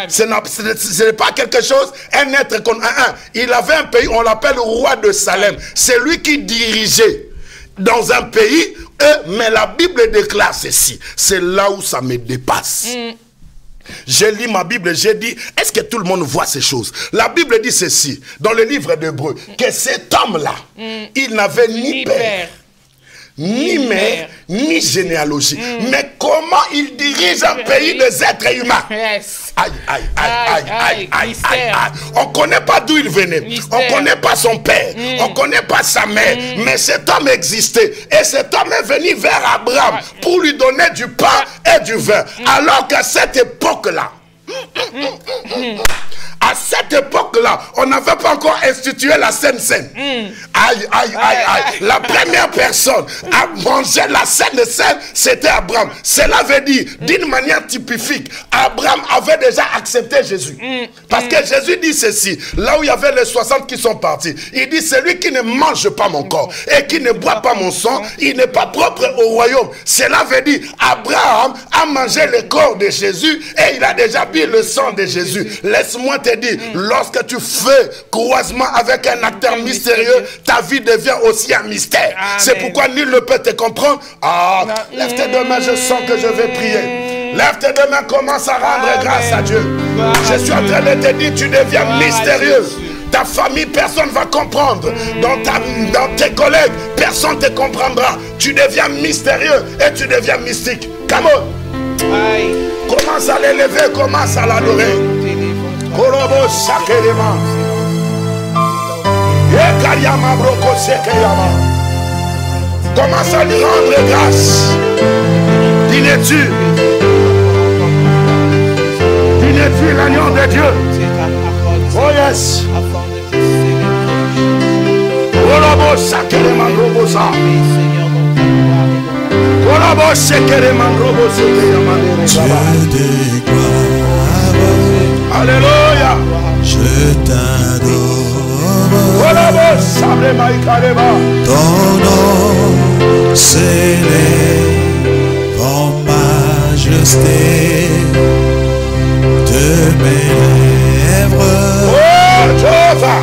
[SPEAKER 2] Ce n'est pas quelque chose, un être qu'on a. Il avait un pays, on l'appelle le roi de Salem. C'est lui qui dirigeait dans un pays, mais la Bible déclare ceci. C'est là où ça me dépasse. J'ai lu ma Bible, j'ai dit, est-ce que tout le monde voit ces choses? La Bible dit ceci, dans le livre d'Hébreux, que cet homme-là, il n'avait ni père, ni mère, ni généalogie. Mais comment il dirige un pays des êtres humains? Aïe, aïe, aïe, aïe, aïe, aïe. On ne connaît pas d'où il venait. On ne connaît pas son père. On ne connaît pas sa mère. Mais cet homme existait. Et cet homme est venu vers Abraham pour lui donner du pain et du vin. Alors qu'à cette époque-là, à cette époque-là, on n'avait pas encore institué la Sainte Seine. Aïe, aïe, aïe, aïe. La première personne à manger la Sainte Seine, c'était Abraham. Cela veut dire, d'une manière typique, Abraham avait déjà accepté Jésus. Parce que Jésus dit ceci, là où il y avait les 60 qui sont partis, il dit, celui qui ne mange pas mon corps et qui ne boit pas mon sang, il n'est pas propre au royaume. Cela veut dire, Abraham a mangé le corps de Jésus et il a déjà bu le sang de Jésus. Laisse-moi te dire, lorsque tu fais croisement avec un acteur mystérieux, ta vie devient aussi un mystère. C'est pourquoi nul ne peut te comprendre. Ah, lève tes deux mains, je sens que je vais prier. Lève tes deux mains, commence à rendre grâce à Dieu. Je suis en train de te dire, tu deviens mystérieux. Ta famille, personne ne va comprendre. Dans tes collègues, personne ne te comprendra. Tu deviens mystérieux et tu deviens mystique. Come on. Commence à l'élever, commence à l'adorer. Korobo Sakelema. Ekariama Broko Sekeyama. Commence à lui rendre grâce. Dis-tu l'agneau de Dieu. Oh yes. Korobo Sakelema Robosa. Korobo Sekelema Robosa.
[SPEAKER 4] Dieu de gloire.
[SPEAKER 2] Alléluia.
[SPEAKER 4] Je t'adore.
[SPEAKER 2] Ton
[SPEAKER 4] nom s'élève en majesté de mes lèvres.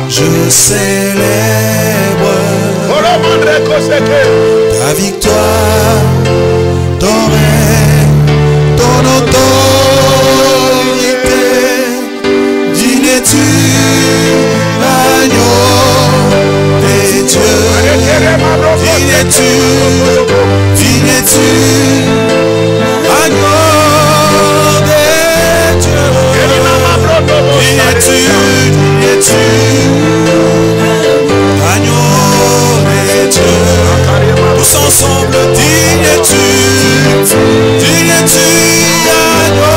[SPEAKER 4] Je célèbre ta victoire, ton règne, ton autorité. Digne-tu l'agneau des dieux? Digne-tu l'agneau des dieux? Digne-tu l'agneau des dieux? Tous ensemble, digne-tu l'agneau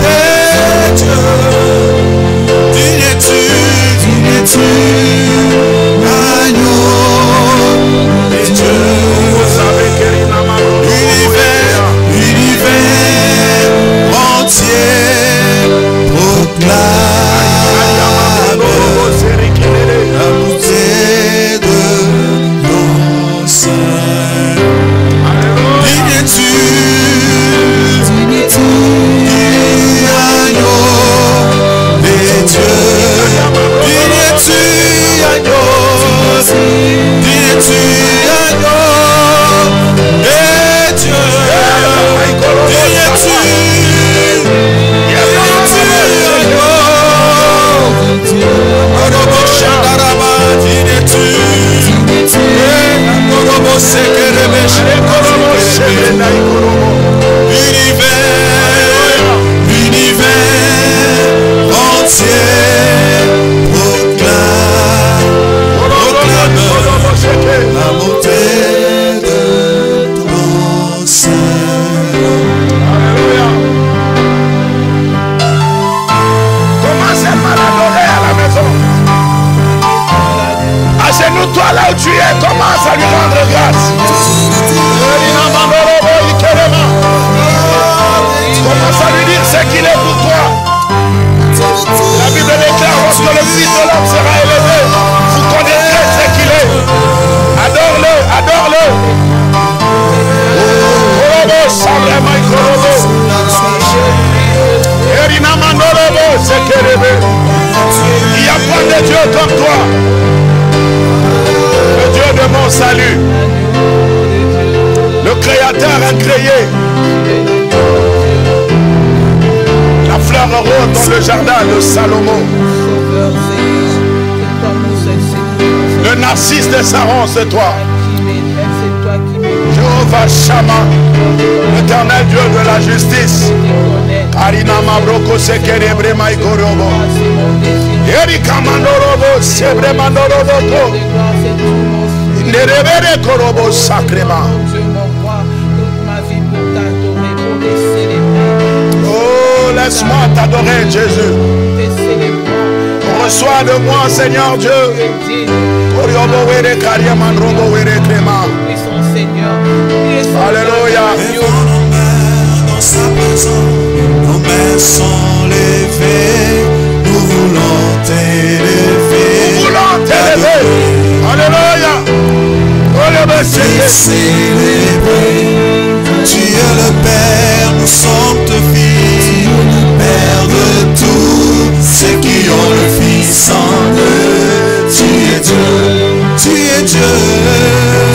[SPEAKER 4] des dieux? Digne-tu l'agneau des dieux?
[SPEAKER 2] salut. Le Créateur incréé. La fleur rose dans le jardin de Salomon. Le narcisse de Saron, c'est toi. Jéhovah Shammah, l'éternel Dieu de la justice. Arina Mabroko Sekerebre Maïkorobo. Erika Mandorobo Sebre Mandorobo. Nerebere Korobo Sacrement. Oh, laisse-moi t'adorer, Jésus. Reçois de moi, Seigneur Dieu. Alléluia.
[SPEAKER 4] Lèvons nos mains dans sa présence, nos mains sont levées, nous voulons t'élever.
[SPEAKER 2] Nous voulons t'élever. Alléluia.
[SPEAKER 4] Célébrer. Tu es le Père, nous sommes tes filles, Père de tous ceux qui ont le Fils en eux. Tu es Dieu, tu es Dieu,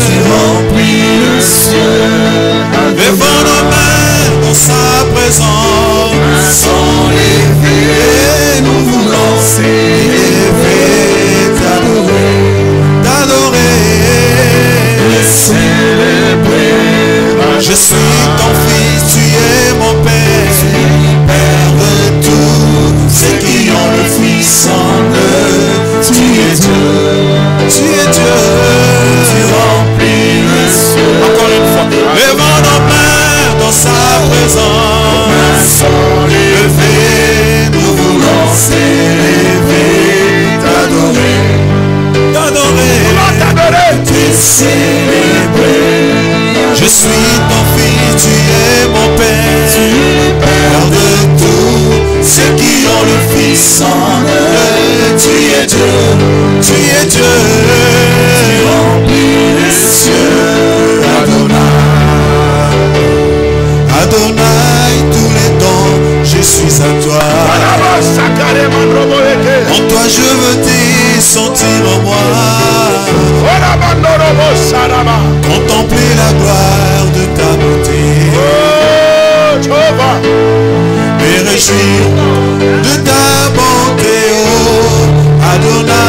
[SPEAKER 4] tu remplis le ciel. Lèvons nos mains dans sa présence, sans lever, nous voulons s'élever, t'adorer, t'adorer, célébrer. Je suis ton fils, tu es mon Père, Père de tous ceux qui ont le Fils en eux. Tu es Dieu, tu es Dieu, tu remplis le ciel. Encore une fois, levons nos mains dans sa présence, sans lever, nous voulons s'élever, t'adorer, t'adorer, te célébrer. Je suis ton fils, tu es mon Père, Père de tous ceux qui ont le Fils en eux. Tu es Dieu, tu es Dieu, tu remplis les cieux. Adonai, Adonai, tous les temps, je suis à toi. En toi je veux te sentir en moi. Contempler la gloire de ta beauté. Me réjouir de ta bonté, oh Adonai.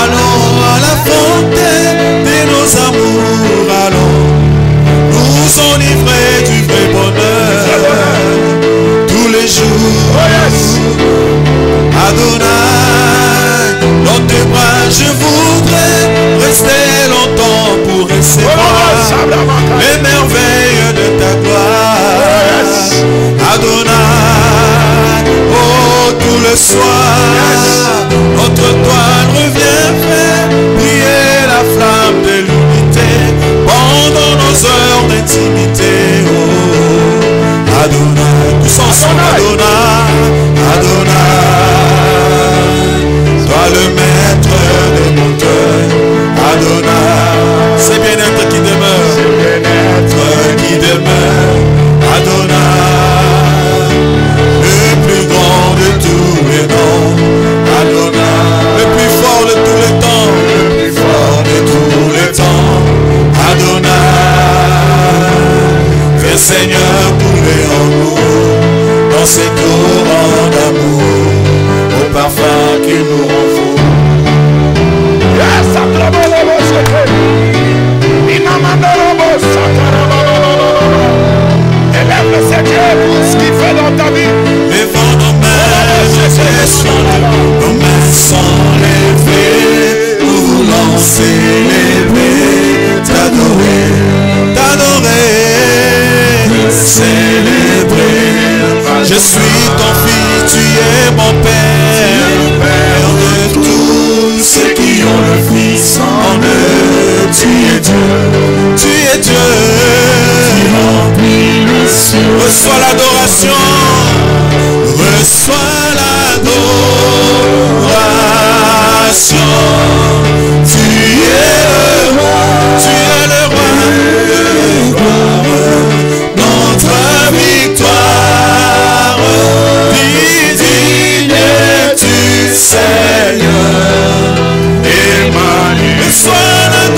[SPEAKER 4] Allons à la fontaine de nos amours, allons nous enivrer du vrai bonheur tous les jours. Adonai, dans tes bras je voudrais rester longtemps pour recevoir les merveilles de ta gloire. Adonai, oh tout le soir, notre toile revient faire briller la flamme de l'unité pendant nos heures d'intimité. Oh Adonai, tous ensemble Adonai, Adonai, toi le maître de mon cœur. Adonai, c'est bien-être qui demeure, c'est bien-être qui demeure. Adonai, le plus grand de tous les noms. Adonai, le plus fort de tous les temps, le plus fort de tous les temps. Adonai, viens Seigneur couler en nous, dans ces torrents d'amour, au parfum qui nous rend fous.
[SPEAKER 2] Élève le Seigneur pour ce qu'il fait dans ta vie.
[SPEAKER 4] Lèvons nos mains, nos mains sont levées, nous voulons célébrer, t'adorer, t'adorer, célébrer. Je suis ton fils, tu es mon Père, Père de tous ceux qui ont le Fils en eux. Tu es Dieu, tu es Dieu, tu remplis le ciel. Reçois l'adoration, reçois l'adoration. Tu es le roi de gloire, notre victoire. Digne es-tu Seigneur, Emmanuel. Reçois l'adoration.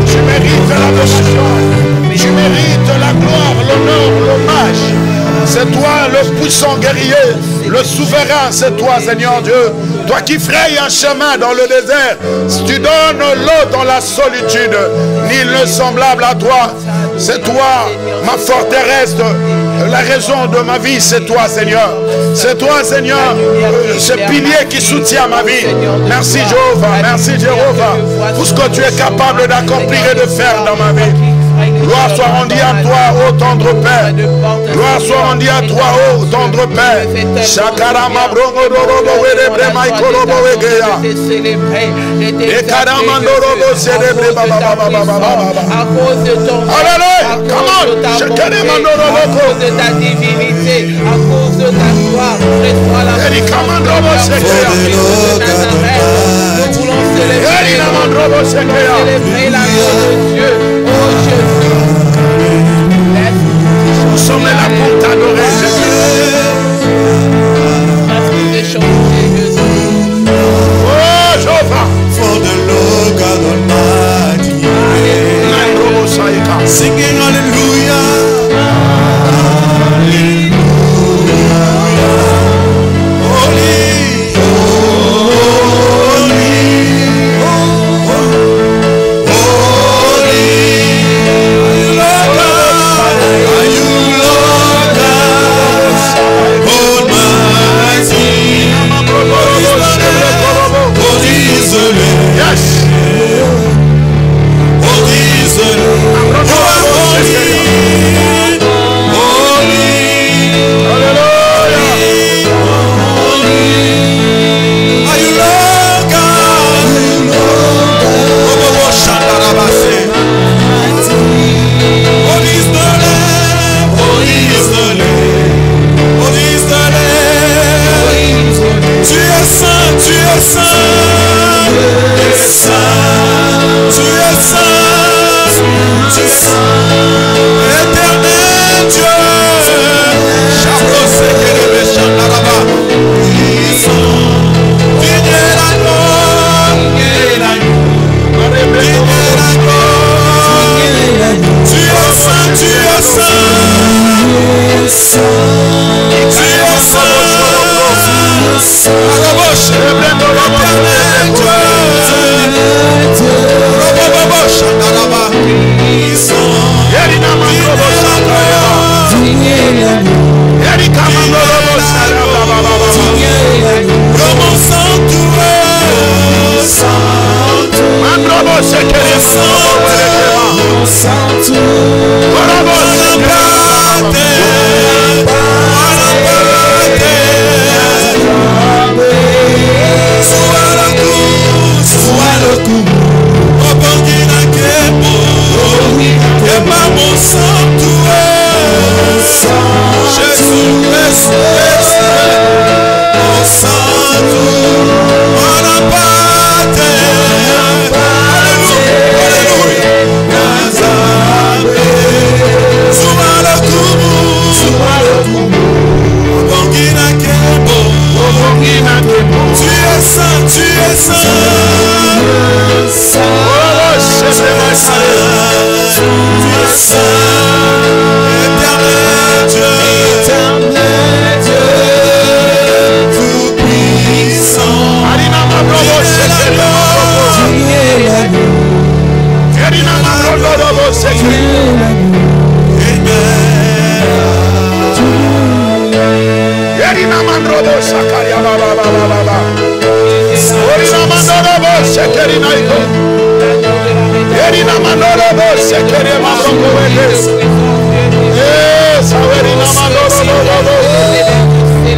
[SPEAKER 2] Tu mérites l'adoration, tu mérites la gloire, l'honneur, l'hommage. C'est toi le puissant guerrier, le souverain, c'est toi Seigneur Dieu. Toi qui frayes un chemin dans le désert, tu donnes l'eau dans la solitude, nul ne semblable à toi. C'est toi ma forteresse, la raison de ma vie, c'est toi Seigneur. C'est toi Seigneur, ce pilier qui soutient ma vie. Merci Jéhovah, merci Jéhovah, pour ce que tu es capable d'accomplir et de faire dans ma vie. Gloire soit rendue à toi, ô tendre Père. Gloire soit rendue à toi, ô tendre Père. Shakarama brongo robo wele brema ikorobo wegeya. Ekarama robo celebre baba baba baba. Alléluia. Come on. Shakarama robo.
[SPEAKER 1] À cause de ta divinité, à cause de ta gloire, reçois la gloire. Nous voulons célébrer la gloire de Dieu. Oh Jésus.
[SPEAKER 2] Nous sommes là pour t'adorer, Jésus. Oh, Jéhovah.
[SPEAKER 4] For the Lord God Almighty. Singing hallelujah. Hallelujah. Holy, holy, holy. Lord God, are you Lord God Almighty? Holy is the Lamb.
[SPEAKER 2] Yes.
[SPEAKER 4] Holy is the Lamb. You are holy, holy.
[SPEAKER 2] Hallelujah.
[SPEAKER 4] Are you Lord God? Holy is the Lamb. Holy is the Lamb. Holy is the Lamb. Tu es saint, tu es saint. Tu es saint. Tu es saint. Tu es saint. Éternel Dieu.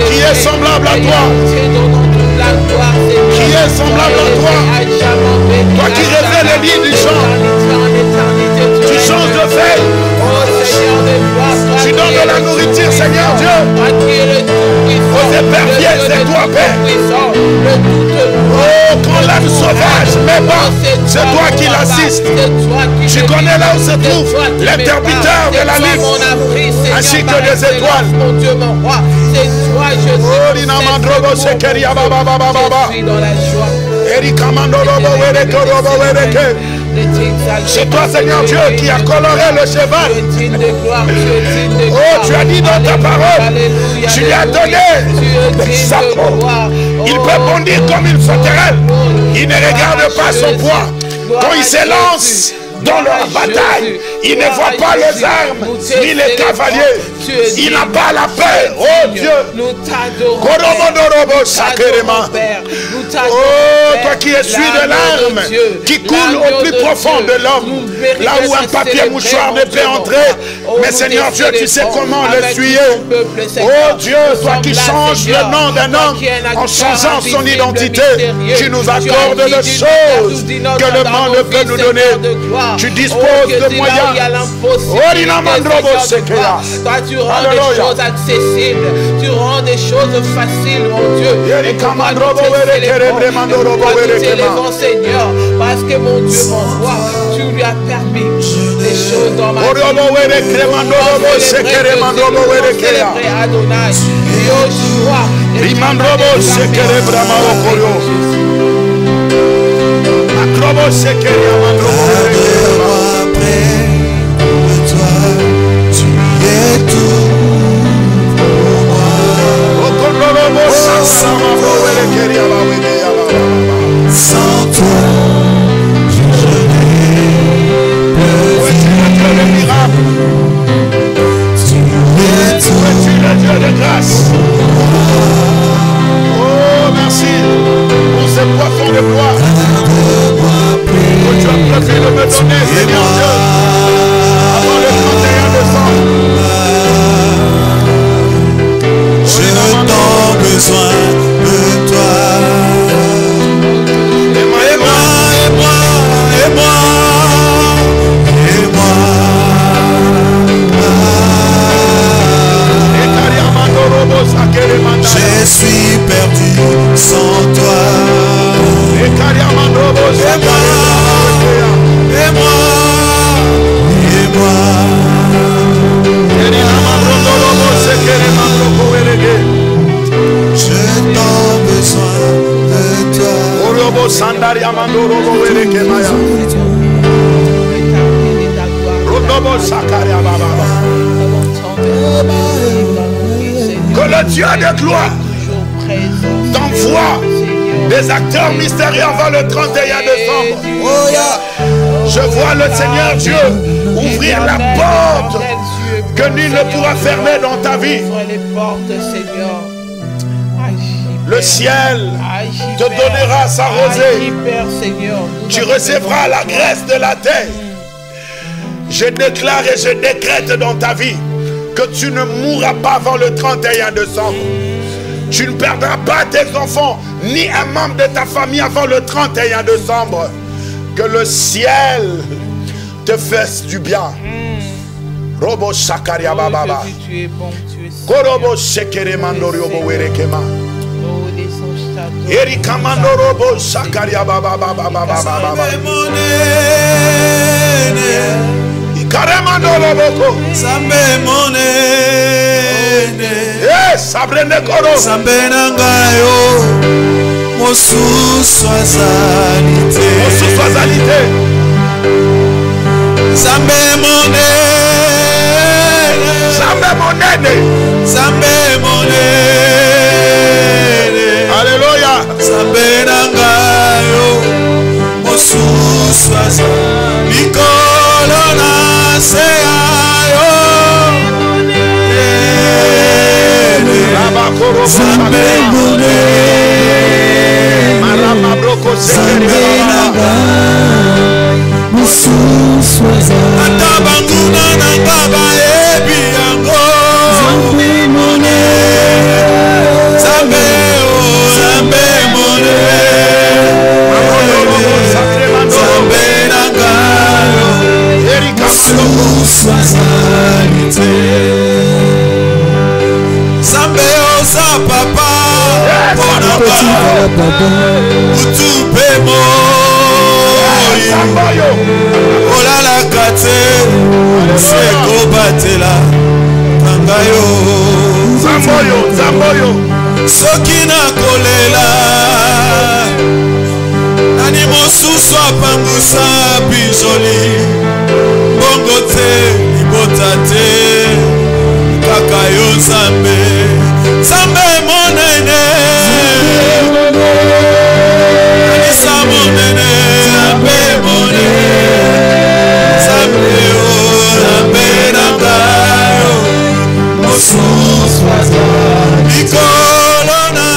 [SPEAKER 2] Qui est semblable à toi? Qui est semblable à toi? Toi qui révèles les lignes du champ. Tu changes de feuille. Tu donnes de la nourriture, Seigneur Dieu. Aux éperviers, c'est toi, Père. Oh, quand l'âne sauvage met bas, c'est toi qui l'assistes. Tu connais là où se trouve l'interbiteur de la livre. ainsi que des étoiles.
[SPEAKER 1] Mon Dieu, mon roi, c'est toi, je suis dans la joie.
[SPEAKER 2] C'est toi, Seigneur Dieu, qui a coloré le cheval. Oh, tu as dit dans ta parole, tu lui as donné des sacots. Il peut bondir comme une sauterelle. Il ne regarde pas son poids. Quand il s'élance dans la bataille, il ne voit pas les armes ni les cavaliers. Il n'a pas la paix. Oh Dieu.
[SPEAKER 1] Nous t'adorons.
[SPEAKER 2] Oh, toi qui essuies de larmes qui coulent au plus profond de l'homme, là où un papier mouchoir ne peut entrer. Mais Seigneur Dieu, tu sais comment l'essuyer. Oh Dieu, toi qui changes le nom d'un homme en changeant son identité, tu nous accordes des choses que le monde ne peut nous donner. Tu disposes de moyens.
[SPEAKER 1] Tu rends des choses accessibles, tu rends des choses faciles, mon Dieu. Et pourquoi nous t'élèvons, Seigneur, parce que mon Dieu, mon roi, tu lui as permis des choses dans ma vie. Célébrer Adonai, Yoshua,
[SPEAKER 4] sans toi, je n'ai tu es tout.
[SPEAKER 2] Tu es le Dieu de grâce. Oh, merci pour ce poisson de gloire que tu as prévu de me donner, Seigneur Dieu, avant le 31 décembre.
[SPEAKER 4] J'ai autant besoin de toi. Et moi, et moi, et moi, et moi. Je suis perdu sans toi. Et moi, et moi, et moi. Je t'en besoin de toi.
[SPEAKER 2] Que le Dieu de gloire t'envoie des acteurs mystérieux avant le 31 décembre. Je vois le Seigneur Dieu ouvrir la porte que nul ne pourra fermer dans ta vie. Le ciel te donnera sa rosée. Tu recevras la graisse de la terre. Je déclare et je décrète dans ta vie que tu ne mourras pas avant le 31 décembre. Tu ne perdras pas tes enfants ni un membre de ta famille avant le 31 décembre. Que le ciel te fasse du bien. Robo Shakaria Baba. Korobo Shekere Mandorio Bowerekema. Erika Mandorobo Shakaria Baba Baba Baba. Karemandolovoko.
[SPEAKER 4] Sambe monene.
[SPEAKER 2] Yes, sabrene koro.
[SPEAKER 4] Sambe nangayo. Mosusu azalite.
[SPEAKER 2] Mosusu azalite.
[SPEAKER 4] Sambe monene.
[SPEAKER 2] Sambe monene.
[SPEAKER 4] Sambe monene.
[SPEAKER 2] Alléluia.
[SPEAKER 4] Sambe nangayo. Mosusu azalite. Sambe mone,
[SPEAKER 2] Marama broko
[SPEAKER 4] sambe nanga, mususu azali. Atabanguna nangaba ebi yango. Sambe mone, sambe o, sambe mone. Sambe nanga, mususu azali te. Sambe osa papa, ona papa, utupe moi, ola la kate, seko batela,
[SPEAKER 2] Zamboyo.
[SPEAKER 4] Sokina kolela nani mosusu apangusa bijoli bongo te libota te kaka yo Nzambe Nzambe monene Anisa monene Nzambe monene Nzambe o Nzambe nangayo mosusu Nikolo na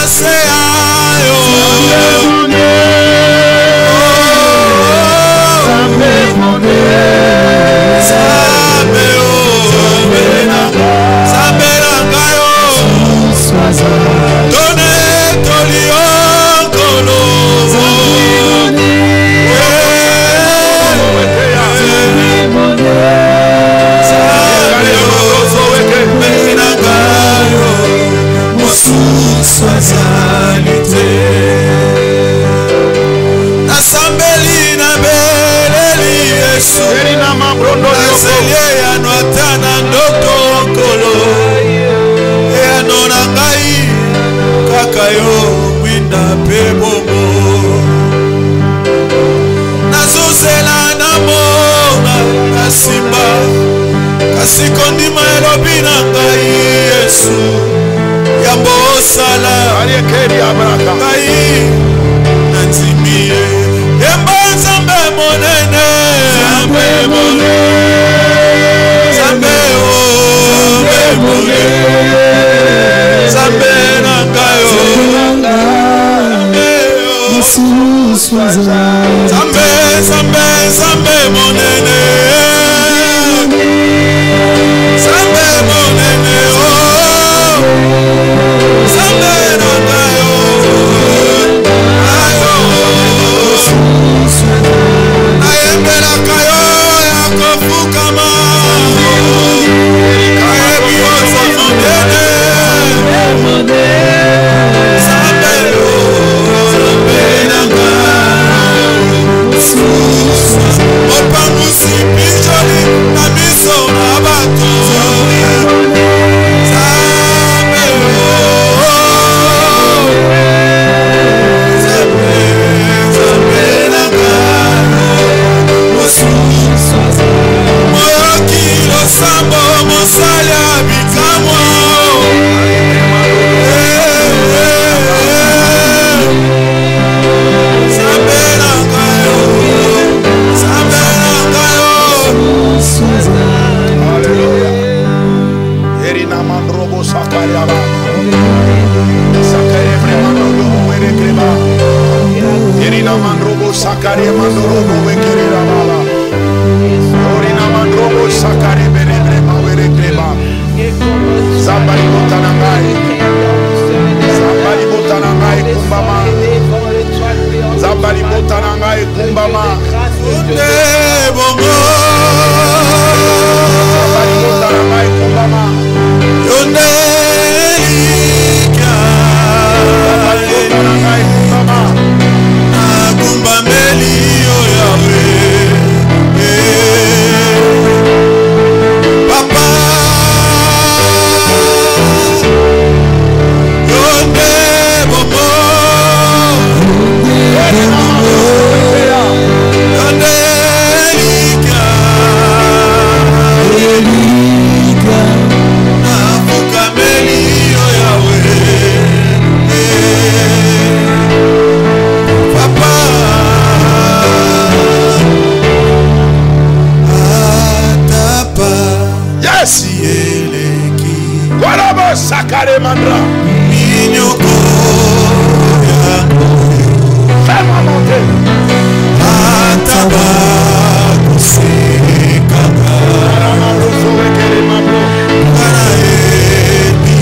[SPEAKER 4] seayo Nzambe monene Nzambe o Nzambe nangayo Done tolio kolo Asambeli na beleli Yesu Naselie ya nwatana ndoko kolo ya nona ngai kaka yo mwinda pe bomo Nazuzela na mona kasimba kasiko ndima elobi na ngai Yesu Yambo sala ngai nanzimiye Yemba Nzambe monene Nzambe monene Nzambe o Nzambe monene Nzambe nangayo Nzambe Nzambe Nzambe monene Nzambe monene o Nzambe nangayo Ayembela kayo ya kofukama Kaebi ozo monene Nzambe o Nzambe nangayo Opangusi pinjoli na miso na bato
[SPEAKER 2] Sakari mandorobo wekerera bala. Orina mandrobo sakari berebre mawere kreba. Zambali botanangai. Zambali botanangai kumbama. Zambali botanangai kumbama.
[SPEAKER 4] Unde bongo.
[SPEAKER 2] Zambali botanangai kumbama.
[SPEAKER 4] Unde lika.
[SPEAKER 2] Zambali botanangai kumbama.
[SPEAKER 4] Kumbameli o Yahweh Papa Yonde bomo Yonde lika Nafukameli o Yahweh Papa
[SPEAKER 2] Warabo sakare mandra.
[SPEAKER 4] Minyoko yango.
[SPEAKER 2] Fais-moi monter.
[SPEAKER 4] Ataba kusekanga.
[SPEAKER 2] Ramaro sowekere mabro.
[SPEAKER 4] Araebirete.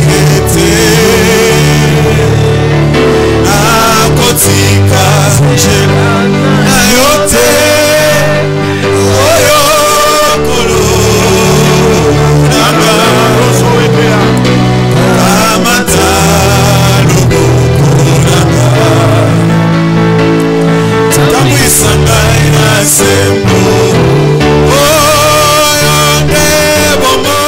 [SPEAKER 4] Nakotika njela na yote. Oyo kolo. Ramaro sowekere. Kamata loboko nanga. Tamwisanga ina sembo. Oyo ndebomo.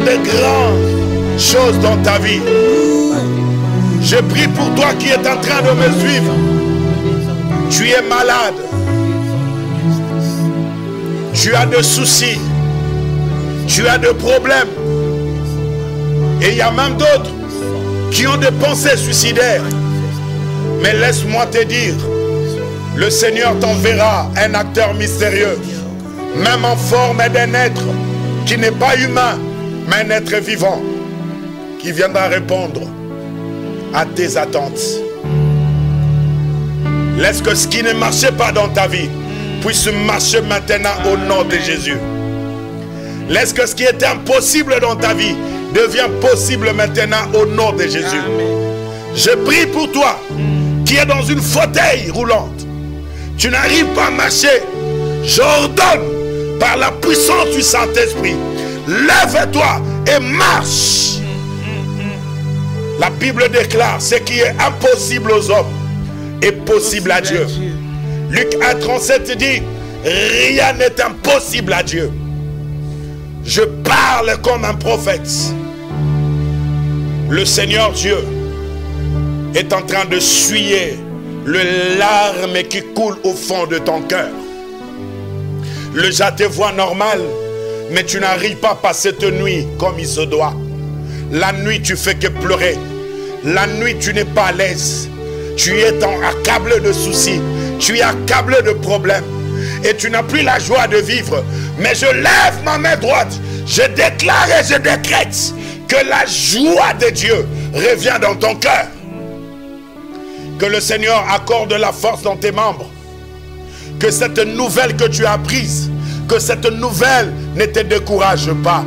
[SPEAKER 2] de grandes choses dans ta vie. Je prie pour toi qui es en train de me suivre. Tu es malade. Tu as des soucis. Tu as des problèmes. Et il y a même d'autres qui ont des pensées suicidaires. Mais laisse-moi te dire, le Seigneur t'enverra un acteur mystérieux, même en forme d'un être qui n'est pas humain, mais un être vivant, qui viendra répondre à tes attentes. Laisse que ce qui ne marchait pas dans ta vie puisse marcher maintenant au nom de Jésus. Laisse que ce qui était impossible dans ta vie devienne possible maintenant au nom de Jésus. Amen. Je prie pour toi qui es dans une fauteuil roulante. Tu n'arrives pas à marcher. J'ordonne par la puissance du Saint-Esprit. Lève-toi et marche. La Bible déclare ce qui est impossible aux hommes est possible à Dieu. Luc 1,37 dit, rien n'est impossible à Dieu. Je parle comme un prophète. Le Seigneur Dieu est en train de suyer le larme qui coule au fond de ton cœur. Le ja te voit normal, mais tu n'arrives pas à passer cette nuit comme il se doit. La nuit, tu fais que pleurer. La nuit, tu n'es pas à l'aise. Tu es accablé de soucis. Tu es accablé de problèmes. Et tu n'as plus la joie de vivre. Mais je lève ma main droite. Je déclare et je décrète que la joie de Dieu revient dans ton cœur. Que le Seigneur accorde la force dans tes membres. Que cette nouvelle que tu as apprise, que cette nouvelle ne te décourage pas.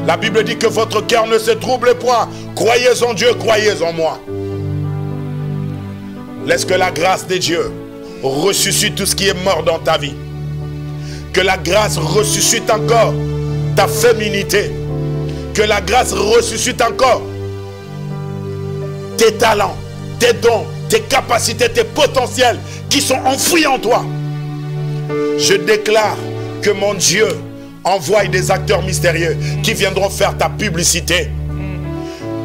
[SPEAKER 2] La Bible dit que votre cœur ne se trouble point. Croyez en Dieu, croyez en moi. Laisse que la grâce de Dieu ressuscite tout ce qui est mort dans ta vie. Que la grâce ressuscite encore ta féminité. Que la grâce ressuscite encore tes talents, tes dons, tes capacités, tes potentiels qui sont enfouis en toi. Je déclare que mon Dieu envoie des acteurs mystérieux qui viendront faire ta publicité.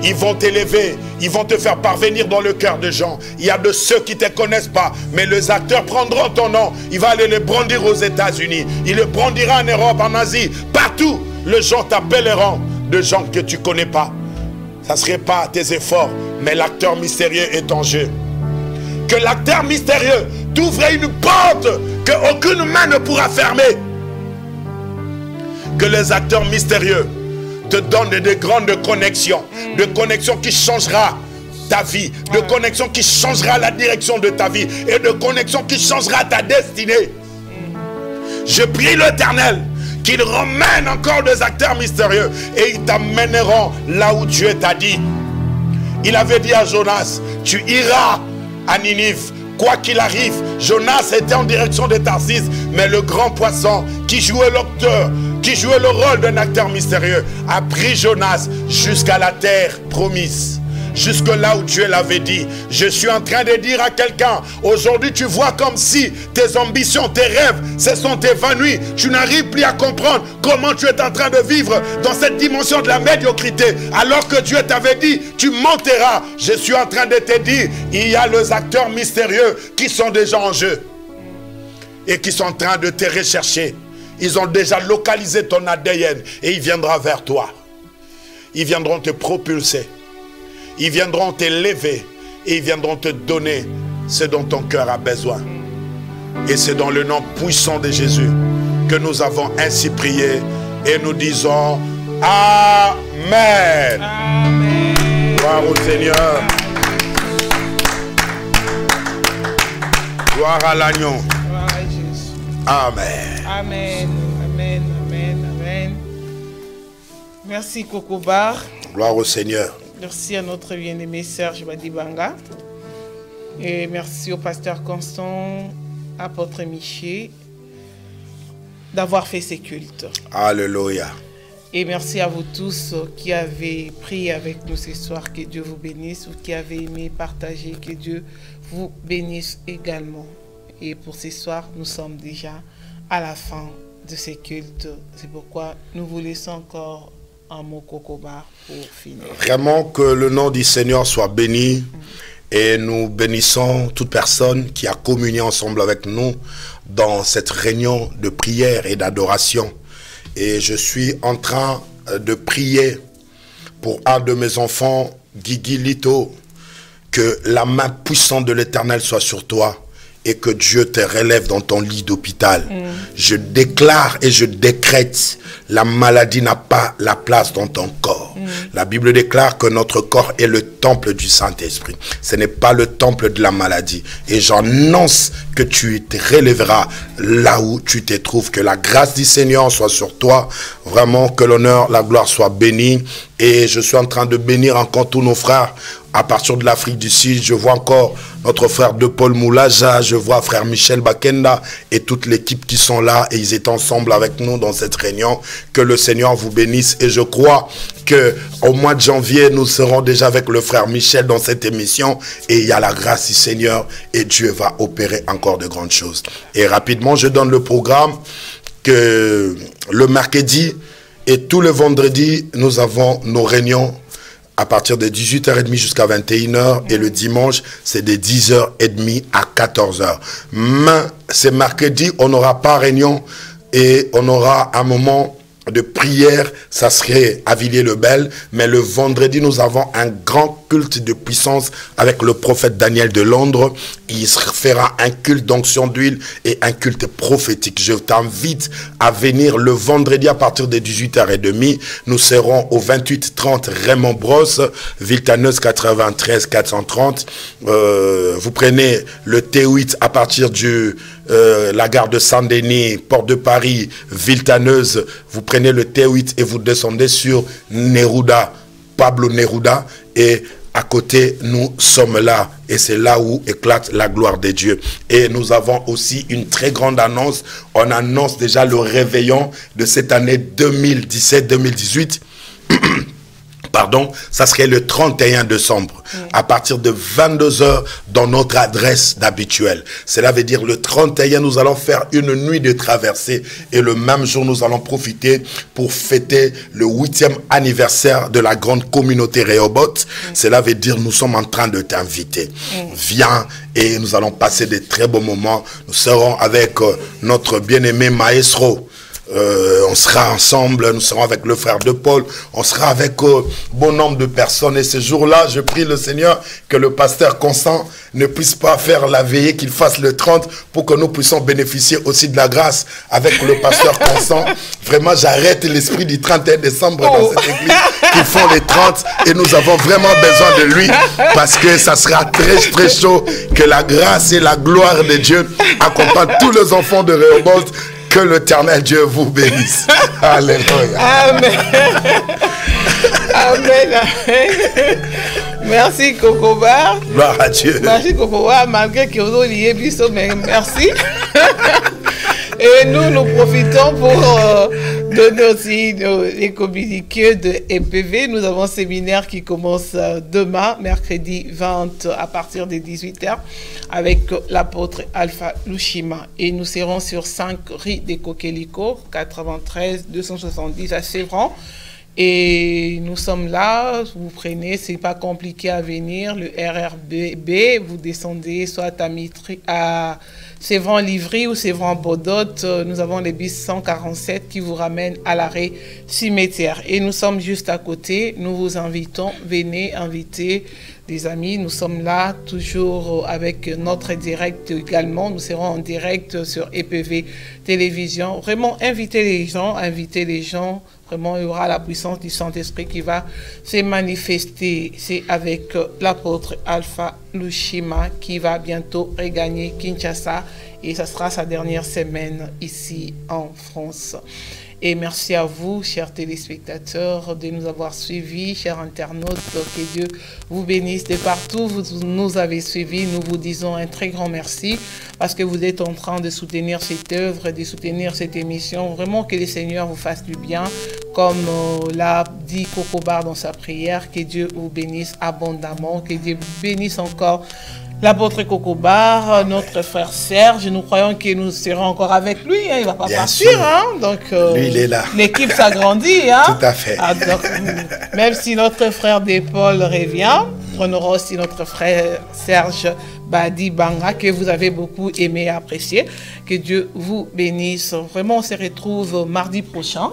[SPEAKER 2] Ils vont t'élever, ils vont te faire parvenir dans le cœur de gens. Il y a de ceux qui ne te connaissent pas, mais les acteurs prendront ton nom. Il va aller le brandir aux États-Unis. Il le brandira en Europe, en Asie. Partout, les gens t'appelleront de gens que tu ne connais pas. Ça ne serait pas tes efforts, mais l'acteur mystérieux est en jeu. Que l'acteur mystérieux t'ouvre une porte qu'aucune main ne pourra fermer. Que les acteurs mystérieux te donnent de grandes connexions. De connexions qui changera ta vie. De connexions qui changera la direction de ta vie. Et de connexions qui changera ta destinée. Je prie l'Éternel qu'il ramène encore des acteurs mystérieux. Et ils t'amèneront là où Dieu t'a dit. Il avait dit à Jonas, tu iras à Ninive. Quoi qu'il arrive, Jonas était en direction de Tarsis, mais le grand poisson qui jouait l'acteur, qui jouait le rôle d'un acteur mystérieux, a pris Jonas jusqu'à la terre promise. Jusque là où Dieu l'avait dit. Je suis en train de dire à quelqu'un, aujourd'hui tu vois comme si tes ambitions, tes rêves se sont évanouis. Tu n'arrives plus à comprendre comment tu es en train de vivre dans cette dimension de la médiocrité. Alors que Dieu t'avait dit, tu monteras. Je suis en train de te dire, il y a les acteurs mystérieux qui sont déjà en jeu. Et qui sont en train de te rechercher. Ils ont déjà localisé ton ADN et ils viendront vers toi. Ils viendront te propulser. Ils viendront t'élever et ils viendront te donner ce dont ton cœur a besoin. Et c'est dans le nom puissant de Jésus que nous avons ainsi prié et nous disons Amen. Amen. Gloire au Seigneur. Gloire à l'agneau.
[SPEAKER 1] Gloire à Jésus.
[SPEAKER 2] Amen.
[SPEAKER 1] Amen. Amen. Amen. Amen. Merci Kokobar.
[SPEAKER 2] Gloire au Seigneur.
[SPEAKER 1] Merci à notre bien-aimé Serge Badibanga. Et merci au pasteur Constant, apôtre Miché, d'avoir fait ces cultes.
[SPEAKER 2] Alléluia.
[SPEAKER 1] Et merci à vous tous qui avez prié avec nous ce soir. Que Dieu vous bénisse. Ou qui avez aimé partager. Que Dieu vous bénisse également. Et pour ce soir, nous sommes déjà à la fin de ces cultes. C'est pourquoi nous vous laissons encore un mot Kokobar pour finir.
[SPEAKER 2] Vraiment que le nom du Seigneur soit béni. Et nous bénissons toute personne qui a communié ensemble avec nous dans cette réunion de prière et d'adoration. Et je suis en train de prier pour un de mes enfants, Guigui Lito, que la main puissante de l'Éternel soit sur toi et que Dieu te relève dans ton lit d'hôpital. Je déclare et je décrète, la maladie n'a pas la place dans ton corps. La Bible déclare que notre corps est le temple du Saint-Esprit. Ce n'est pas le temple de la maladie. Et j'annonce que tu te relèveras là où tu te trouves. Que la grâce du Seigneur soit sur toi. Vraiment que l'honneur, la gloire soit bénie. Et je suis en train de bénir encore tous nos frères. À partir de l'Afrique du Sud, je vois encore notre frère de Paul Moulaja, je vois frère Michel Bakenda et toute l'équipe qui sont là et ils étaient ensemble avec nous dans cette réunion. Que le Seigneur vous bénisse et je crois que au mois de janvier, nous serons déjà avec le frère Michel dans cette émission et il y a la grâce du Seigneur et Dieu va opérer encore de grandes choses. Et rapidement, je donne le programme que le mercredi et tout le vendredi, nous avons nos réunions à partir de 18h30 jusqu'à 21h et le dimanche, c'est de 10h30 à 14h. Mais ce mercredi, on n'aura pas réunion et on aura un moment de prière, ça serait à Villiers-le-Bel, mais le vendredi, nous avons un grand culte de puissance avec le prophète Daniel de Londres. Il fera un culte d'onction d'huile et un culte prophétique. Je t'invite à venir le vendredi à partir de 18h30. Nous serons au 2830 Raymond Brosse, Villetaneuse 93 430. Vous prenez le T8 à partir du la gare de Saint-Denis, Porte de Paris, Villetaneuse. Vous prenez le T8 et vous descendez sur Neruda, Pablo Neruda, et à côté, nous sommes là. Et c'est là où éclate la gloire de Dieu. Et nous avons aussi une très grande annonce. On annonce déjà le réveillon de cette année 2017-2018. Pardon, ça serait le 31 décembre, à partir de 22h dans notre adresse d'habituel. Cela veut dire le 31, nous allons faire une nuit de traversée et le même jour, nous allons profiter pour fêter le 8e anniversaire de la grande communauté Rehoboth. Cela veut dire nous sommes en train de t'inviter. Viens et nous allons passer de très beaux moments. Nous serons avec notre bien-aimé Maestro. On sera ensemble, nous serons avec le frère de Paul, on sera avec bon nombre de personnes. Et ce jour-là, je prie le Seigneur que le pasteur Constant ne puisse pas faire la veillée, qu'il fasse le 30 pour que nous puissions bénéficier aussi de la grâce avec le pasteur Constant. Vraiment, j'arrête l'esprit du 31 décembre dans cette église qui font les 30 et nous avons vraiment besoin de lui parce que ça sera très très chaud. Que la grâce et la gloire de Dieu accompagnent tous les enfants de Rehoboth. Que l'Éternel Dieu vous bénisse. Alléluia.
[SPEAKER 1] Amen. Amen. Merci Kokobar.
[SPEAKER 2] Gloire à Dieu.
[SPEAKER 1] Merci Kokobar, malgré que vous lié biso, mais merci. Et nous profitons pour donner aussi les communiqués de EPV. Nous avons un séminaire qui commence demain, mercredi 20, à partir de 18h, avec l'apôtre Alpha Lushima. Et nous serons sur 5 rue des Coquelicots, 93 270 à Sévran. Et nous sommes là, vous prenez, c'est pas compliqué à venir, le RRB, vous descendez soit à Sévran-Livry ou Sévran-Bodot. Nous avons les bus 147 qui vous ramènent à l'arrêt cimetière. Et nous sommes juste à côté, nous vous invitons, venez inviter des amis. Nous sommes là toujours avec notre direct également. Nous serons en direct sur EPV Télévision. Vraiment, invitez les gens. Vraiment, il y aura la puissance du Saint-Esprit qui va se manifester. C'est avec l'apôtre Alpha Lushima qui va bientôt regagner Kinshasa. Et ça sera sa dernière semaine ici en France. Et merci à vous, chers téléspectateurs, de nous avoir suivis, chers internautes. Que Dieu vous bénisse de partout. Vous nous avez suivis. Nous vous disons un très grand merci parce que vous êtes en train de soutenir cette œuvre, de soutenir cette émission. Vraiment que le Seigneur vous fasse du bien. Comme l'a dit Kokobar dans sa prière, que Dieu vous bénisse abondamment. Que Dieu bénisse encore l'apôtre Kokobar, notre frère Serge. Nous croyons que nous serons encore avec lui. Hein. Il ne va pas
[SPEAKER 2] Bien
[SPEAKER 1] partir.
[SPEAKER 2] sûr.
[SPEAKER 1] Hein. Donc,
[SPEAKER 2] lui, il est là.
[SPEAKER 1] L'équipe s'agrandit. Hein.
[SPEAKER 2] Tout à fait.
[SPEAKER 1] Ah, donc, même si notre frère Paul revient, on aura aussi notre frère Serge Badi Banga, que vous avez beaucoup aimé et apprécié. Que Dieu vous bénisse. Vraiment, on se retrouve mardi prochain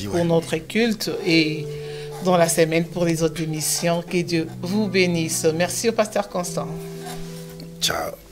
[SPEAKER 1] pour notre culte et dans la semaine pour les autres émissions. Que Dieu vous bénisse. Merci au pasteur Constant.
[SPEAKER 2] Ciao.